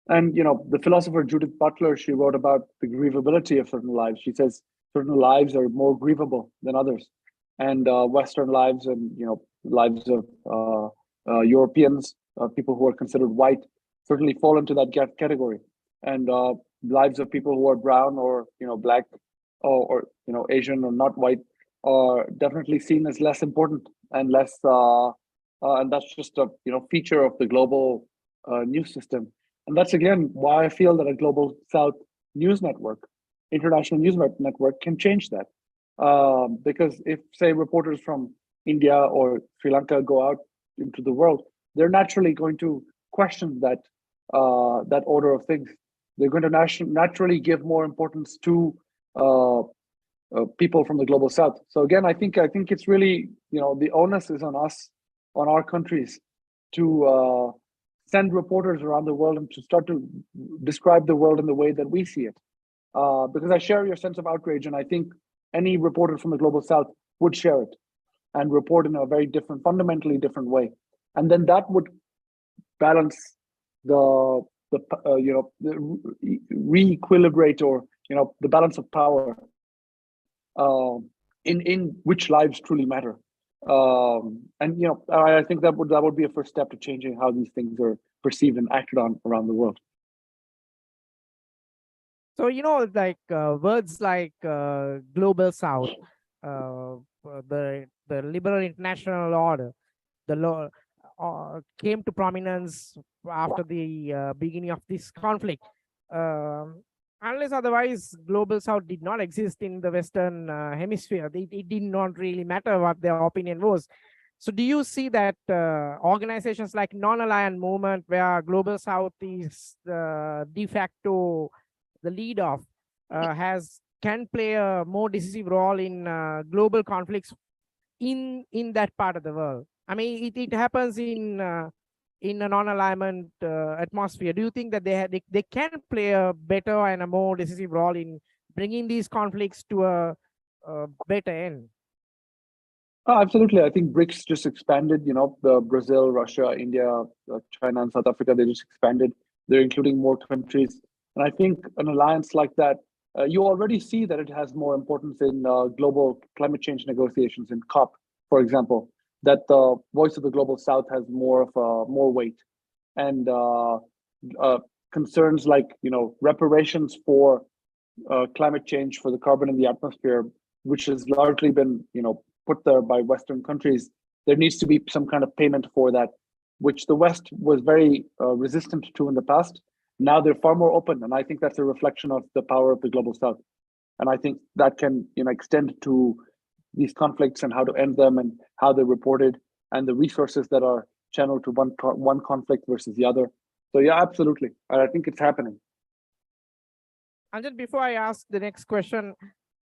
Speaker 2: And the philosopher Judith Butler, she wrote about the grievability of certain lives. She says certain lives are more grievable than others, and Western lives and lives of Europeans, people who are considered white, certainly fall into that category, and lives of people who are brown or black or Asian or not white are definitely seen as less important and less and that's just a feature of the global news system. And that's again why I feel that a global South news network, international news network, can change that. Because if, say, reporters from India or Sri Lanka go out into the world, they're naturally going to question that order of things. They're going to naturally give more importance to people from the global South. So again, I think it's really the onus is on us, on our countries, to send reporters around the world and to start to describe the world in the way that we see it. Because I share your sense of outrage, and I think any reporter from the global South would share it and report in a very different, fundamentally different way, and then that would balance the re-equilibrate, or the balance of power in which lives truly matter. And I think that would be a first step to changing how these things are perceived and acted on around the world.
Speaker 1: So like words like global South, the liberal international order, the law came to prominence after the beginning of this conflict. Unless otherwise, global South did not exist in the Western hemisphere. It did not really matter what their opinion was. So do you see that organizations like non-aligned movement, where Global South is de facto the lead of, can play a more decisive role in global conflicts in that part of the world? I mean, it happens in a non-alignment atmosphere. Do you think that they can play a better and a more decisive role in bringing these conflicts to a better end?
Speaker 2: Oh, absolutely. I think BRICS just expanded, the Brazil, Russia, India, China, and South Africa, they just expanded. They're including more countries. And I think an alliance like that, you already see that it has more importance in global climate change negotiations in COP, for example, that the voice of the global South has more weight. And uh, concerns like, reparations for climate change, for the carbon in the atmosphere, which has largely been, put there by Western countries, there needs to be some kind of payment for that, which the West was very resistant to in the past. Now they're far more open, and I think that's a reflection of the power of the global South. And I think that can, extend to these conflicts and how to end them and how they're reported and the resources that are channeled to one conflict versus the other. So yeah, absolutely, I think it's happening.
Speaker 1: Anjan, before I ask the next question,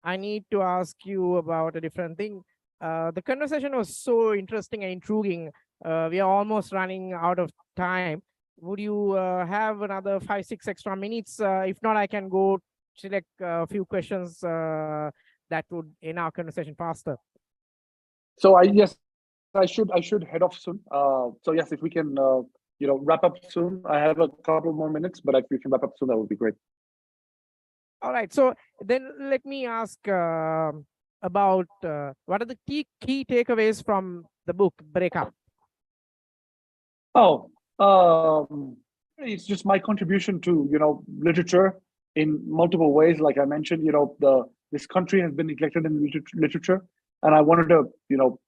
Speaker 1: I need to ask you about a different thing. The conversation was so interesting and intriguing. We are almost running out of time. Would you have another 5-6 extra minutes? If not, I can go select a few questions that would end our conversation faster.
Speaker 2: So yes, I should head off soon. So yes, if we can wrap up soon. I have a couple more minutes, but if we can wrap up soon, that would be great.
Speaker 1: All right. So then let me ask about what are the key takeaways from the book Breakup?
Speaker 2: Oh, it's just my contribution to literature in multiple ways. Like I mentioned, this country has been neglected in literature, and I wanted to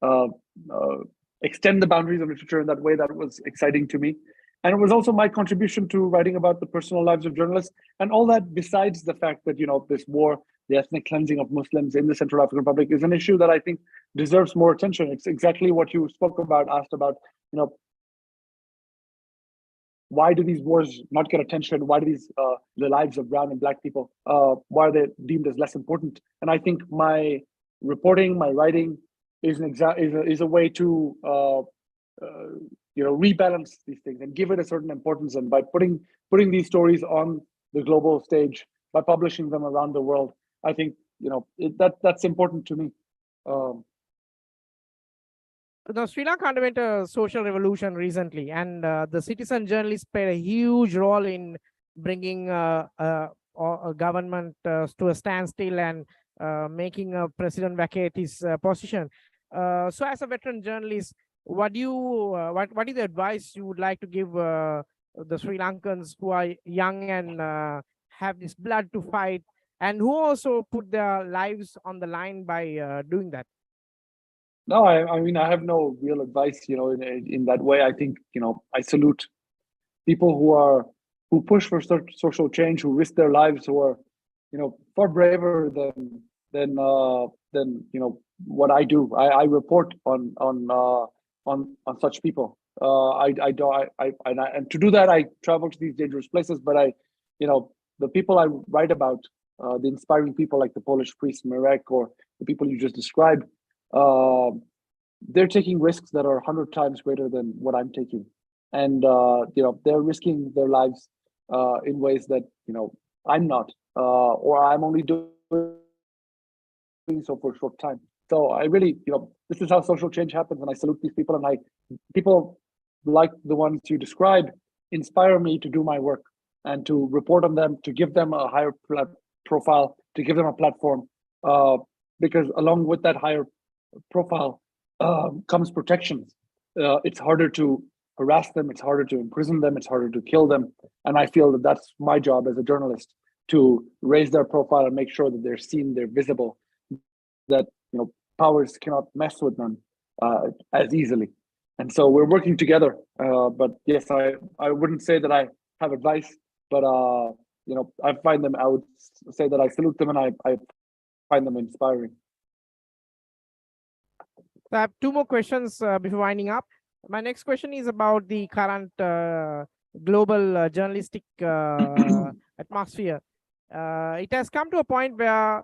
Speaker 2: uh, extend the boundaries of literature in that way. That was exciting to me. And it was also my contribution to writing about the personal lives of journalists, and all that besides the fact that, this war, the ethnic cleansing of Muslims in the Central African Republic, is an issue that I think deserves more attention. It's exactly what you spoke about, asked about, why do these wars not get attention? Why do the lives of brown and black people, why are they deemed as less important? And I think my reporting, my writing is a way to rebalance these things and give it a certain importance. And by putting these stories on the global stage, by publishing them around the world, I think that's important to me.
Speaker 1: Now, Sri Lanka underwent a social revolution recently, and the citizen journalists played a huge role in bringing a government to a standstill and making a president vacate his position. So, as a veteran journalist, what is the advice you would like to give the Sri Lankans who are young and have this blood to fight, and who also put their lives on the line by doing that?
Speaker 2: No, I mean, I have no real advice, in that way. I think, I salute people who push for social change, who risk their lives, who are, far braver than what I do. I report on such people. And to do that, I travel to these dangerous places. But the people I write about, the inspiring people like the Polish priest Marek, or the people you just described, they're taking risks that are 100 times greater than what I'm taking, and they're risking their lives in ways that I'm not, or I'm only doing so for a short time. So I really, this is how social change happens, and I salute these people. And people like the ones you describe inspire me to do my work and to report on them, to give them a higher profile, to give them a platform, because along with that higher profile comes protections. It's harder to harass them, it's harder to imprison them, it's harder to kill them. And I feel that that's my job as a journalist, to raise their profile and make sure that they're seen, they're visible, that powers cannot mess with them as easily. And so we're working together. But yes, I wouldn't say that I have advice, but I find them, I would say that I salute them, and I find them inspiring.
Speaker 1: So I have two more questions before winding up. My next question is about the current global journalistic atmosphere. It has come to a point where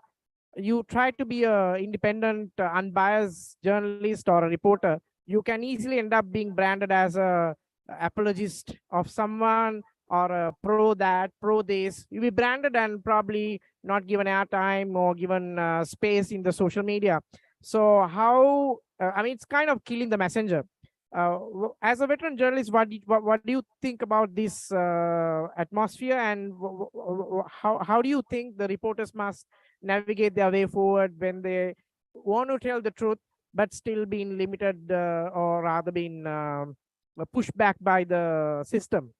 Speaker 1: you try to be a independent, unbiased journalist or a reporter, you can easily end up being branded as a apologist of someone or a pro that, pro this. You'll be branded and probably not given airtime or given space in the social media. So how, I mean, it's kind of killing the messenger. As a veteran journalist, what do you think about this atmosphere, and how do you think the reporters must navigate their way forward when they want to tell the truth but still being limited or rather being pushed back by the system?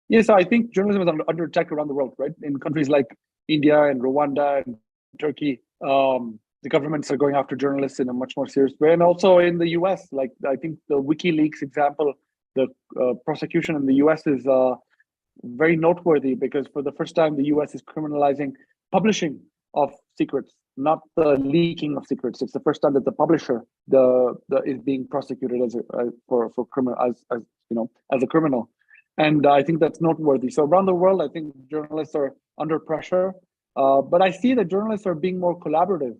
Speaker 2: Yes, I think journalism is under attack around the world, right? In countries like India and Rwanda and Turkey, the governments are going after journalists in a much more serious way. And also in the US, like I think the WikiLeaks example, the prosecution in the US is very noteworthy, because for the first time, the US is criminalizing publishing of secrets, not the leaking of secrets. It's the first time that the publisher is being prosecuted as for criminal as as a criminal. And I think that's noteworthy. So around the world, I think journalists are under pressure, but I see that journalists are being more collaborative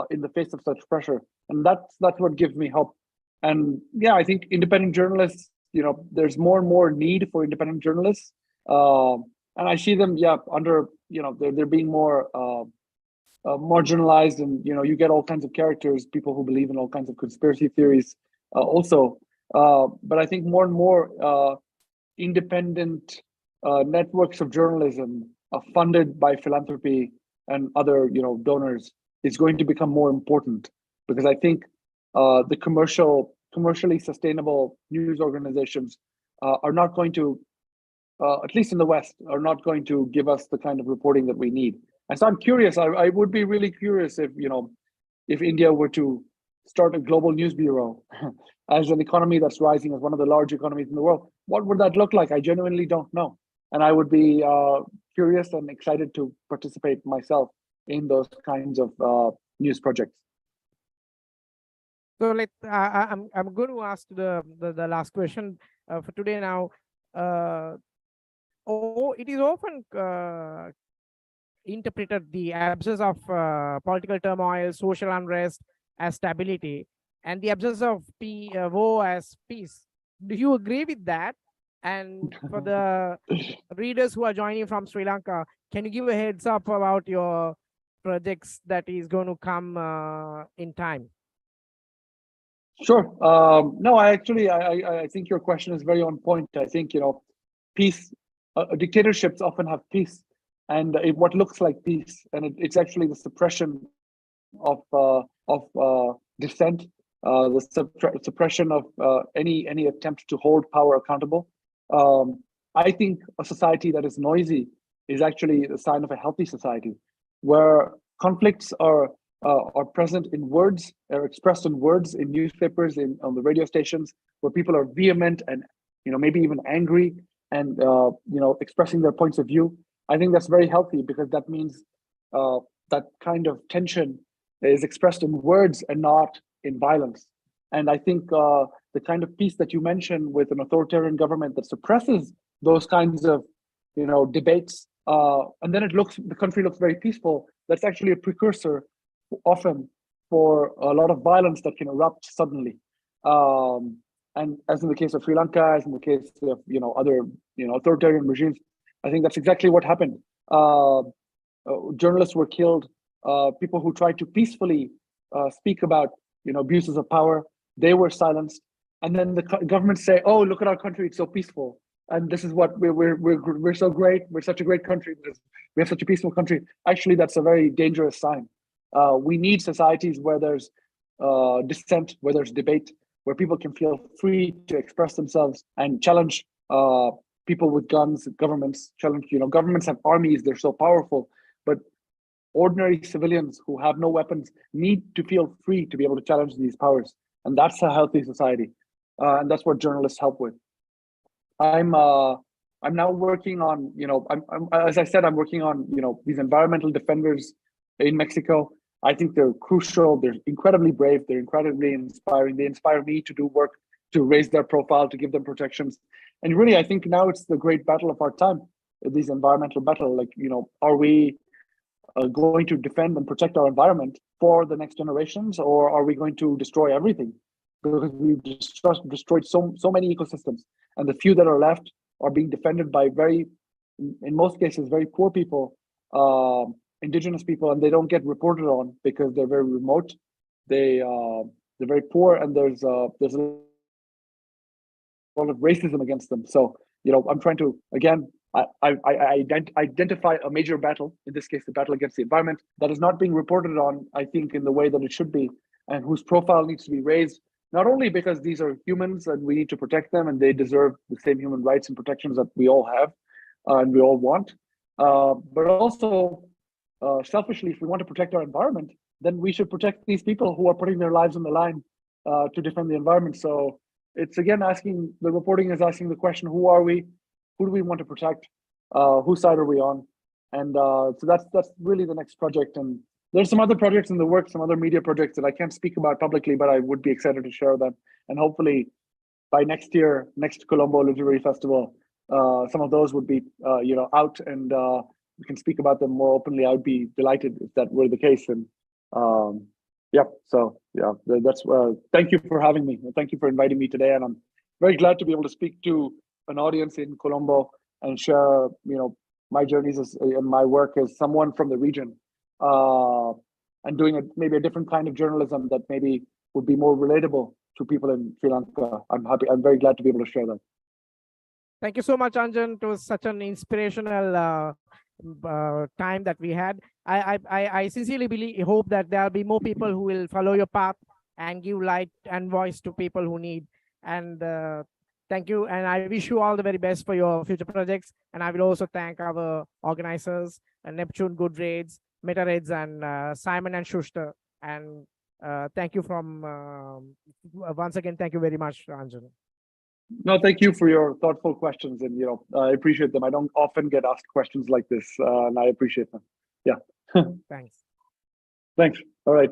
Speaker 2: in the face of such pressure, and that's what gives me hope. And yeah, I think independent journalists, there's more and more need for independent journalists, and I see them, under, they're being more marginalized, and you get all kinds of characters, people who believe in all kinds of conspiracy theories, also. But I think more and more independent networks of journalism funded by philanthropy and other donors is going to become more important, because I think the commercially sustainable news organizations are not going to, at least in the West, are not going to give us the kind of reporting that we need. And so I'm curious. I would be really curious if India were to start a global news bureau as an economy that's rising as one of the large economies in the world. What would that look like? I genuinely don't know, and I would be curious and excited to participate myself in those kinds of news projects.
Speaker 1: So I'm going to ask the last question for today now. It is often interpreted the absence of political turmoil, social unrest as stability, and the absence of war as peace. Do you agree with that? And for the readers who are joining from Sri Lanka, can you give a heads up about your projects that is going to come in time?
Speaker 2: Sure. No, I think your question is very on point. I think, peace, dictatorships often have peace, and what looks like peace, and it's actually the suppression of dissent, the suppression of any attempt to hold power accountable. I think a society that is noisy is actually a sign of a healthy society, where conflicts are present in words, are expressed in words, in newspapers, on the radio stations, where people are vehement and maybe even angry and expressing their points of view. I think that's very healthy, because that means that kind of tension is expressed in words and not in violence. And I think the kind of peace that you mentioned with an authoritarian government that suppresses those kinds of debates, and then the country looks very peaceful, that's actually a precursor often for a lot of violence that can erupt suddenly. And as in the case of Sri Lanka, as in the case of other authoritarian regimes, I think that's exactly what happened. Journalists were killed. People who tried to peacefully speak about abuses of power, they were silenced. And then the governments say, "Oh, look at our country; it's so peaceful, and this is what we're so great. We're such a great country. We have such a peaceful country." Actually, that's a very dangerous sign. We need societies where there's dissent, where there's debate, where people can feel free to express themselves and challenge people with guns. Governments challenge. Governments have armies; they're so powerful, but ordinary civilians who have no weapons need to feel free to be able to challenge these powers, and that's a healthy society, and that's what journalists help with. I'm now working on, as I said, I'm working on these environmental defenders in Mexico. I think they're crucial. They're incredibly brave. They're incredibly inspiring. They inspire me to do work to raise their profile, to give them protections. And really, I think now it's the great battle of our time, these environmental battle. Like, are we going to defend and protect our environment for the next generations, or are we going to destroy everything? Because we've destroyed so many ecosystems, and the few that are left are being defended by in most cases, very poor people, indigenous people, and they don't get reported on because they're very remote. They're very poor, and there's a lot of racism against them. So, I'm trying to, again, I identify a major battle, in this case, the battle against the environment, that is not being reported on, I think, in the way that it should be, and whose profile needs to be raised, not only because these are humans and we need to protect them and they deserve the same human rights and protections that we all have and we all want, but also selfishly, if we want to protect our environment, then we should protect these people who are putting their lives on the line to defend the environment. So it's again the reporting is asking the question, who are we? Who do we want to protect? Whose side are we on? And so that's really the next project. And there's some other projects in the works, some other media projects that I can't speak about publicly, but I would be excited to share them. And hopefully by next year, next Colombo Literary Festival, some of those would be out, and we can speak about them more openly. I would be delighted if that were the case. And that's thank you for having me. Thank you for inviting me today. And I'm very glad to be able to speak to an audience in Colombo and share, my journeys and my work as someone from the region, and doing maybe a different kind of journalism that maybe would be more relatable to people in Sri Lanka. I'm very glad to be able to share that.
Speaker 1: Thank you so much, Anjan. It was such an inspirational time that we had. I sincerely hope that there'll be more people who will follow your path and give light and voice to people who need. And thank you. And I wish you all the very best for your future projects. And I will also thank our organizers, Neptune, Goodreads, MetaReds, and Simon and Schuster. And thank you once again, thank you very much, Anjan.
Speaker 2: No, thank you for your thoughtful questions, and I appreciate them. I don't often get asked questions like this, and I appreciate them. Yeah.
Speaker 1: Thanks.
Speaker 2: Thanks. All right.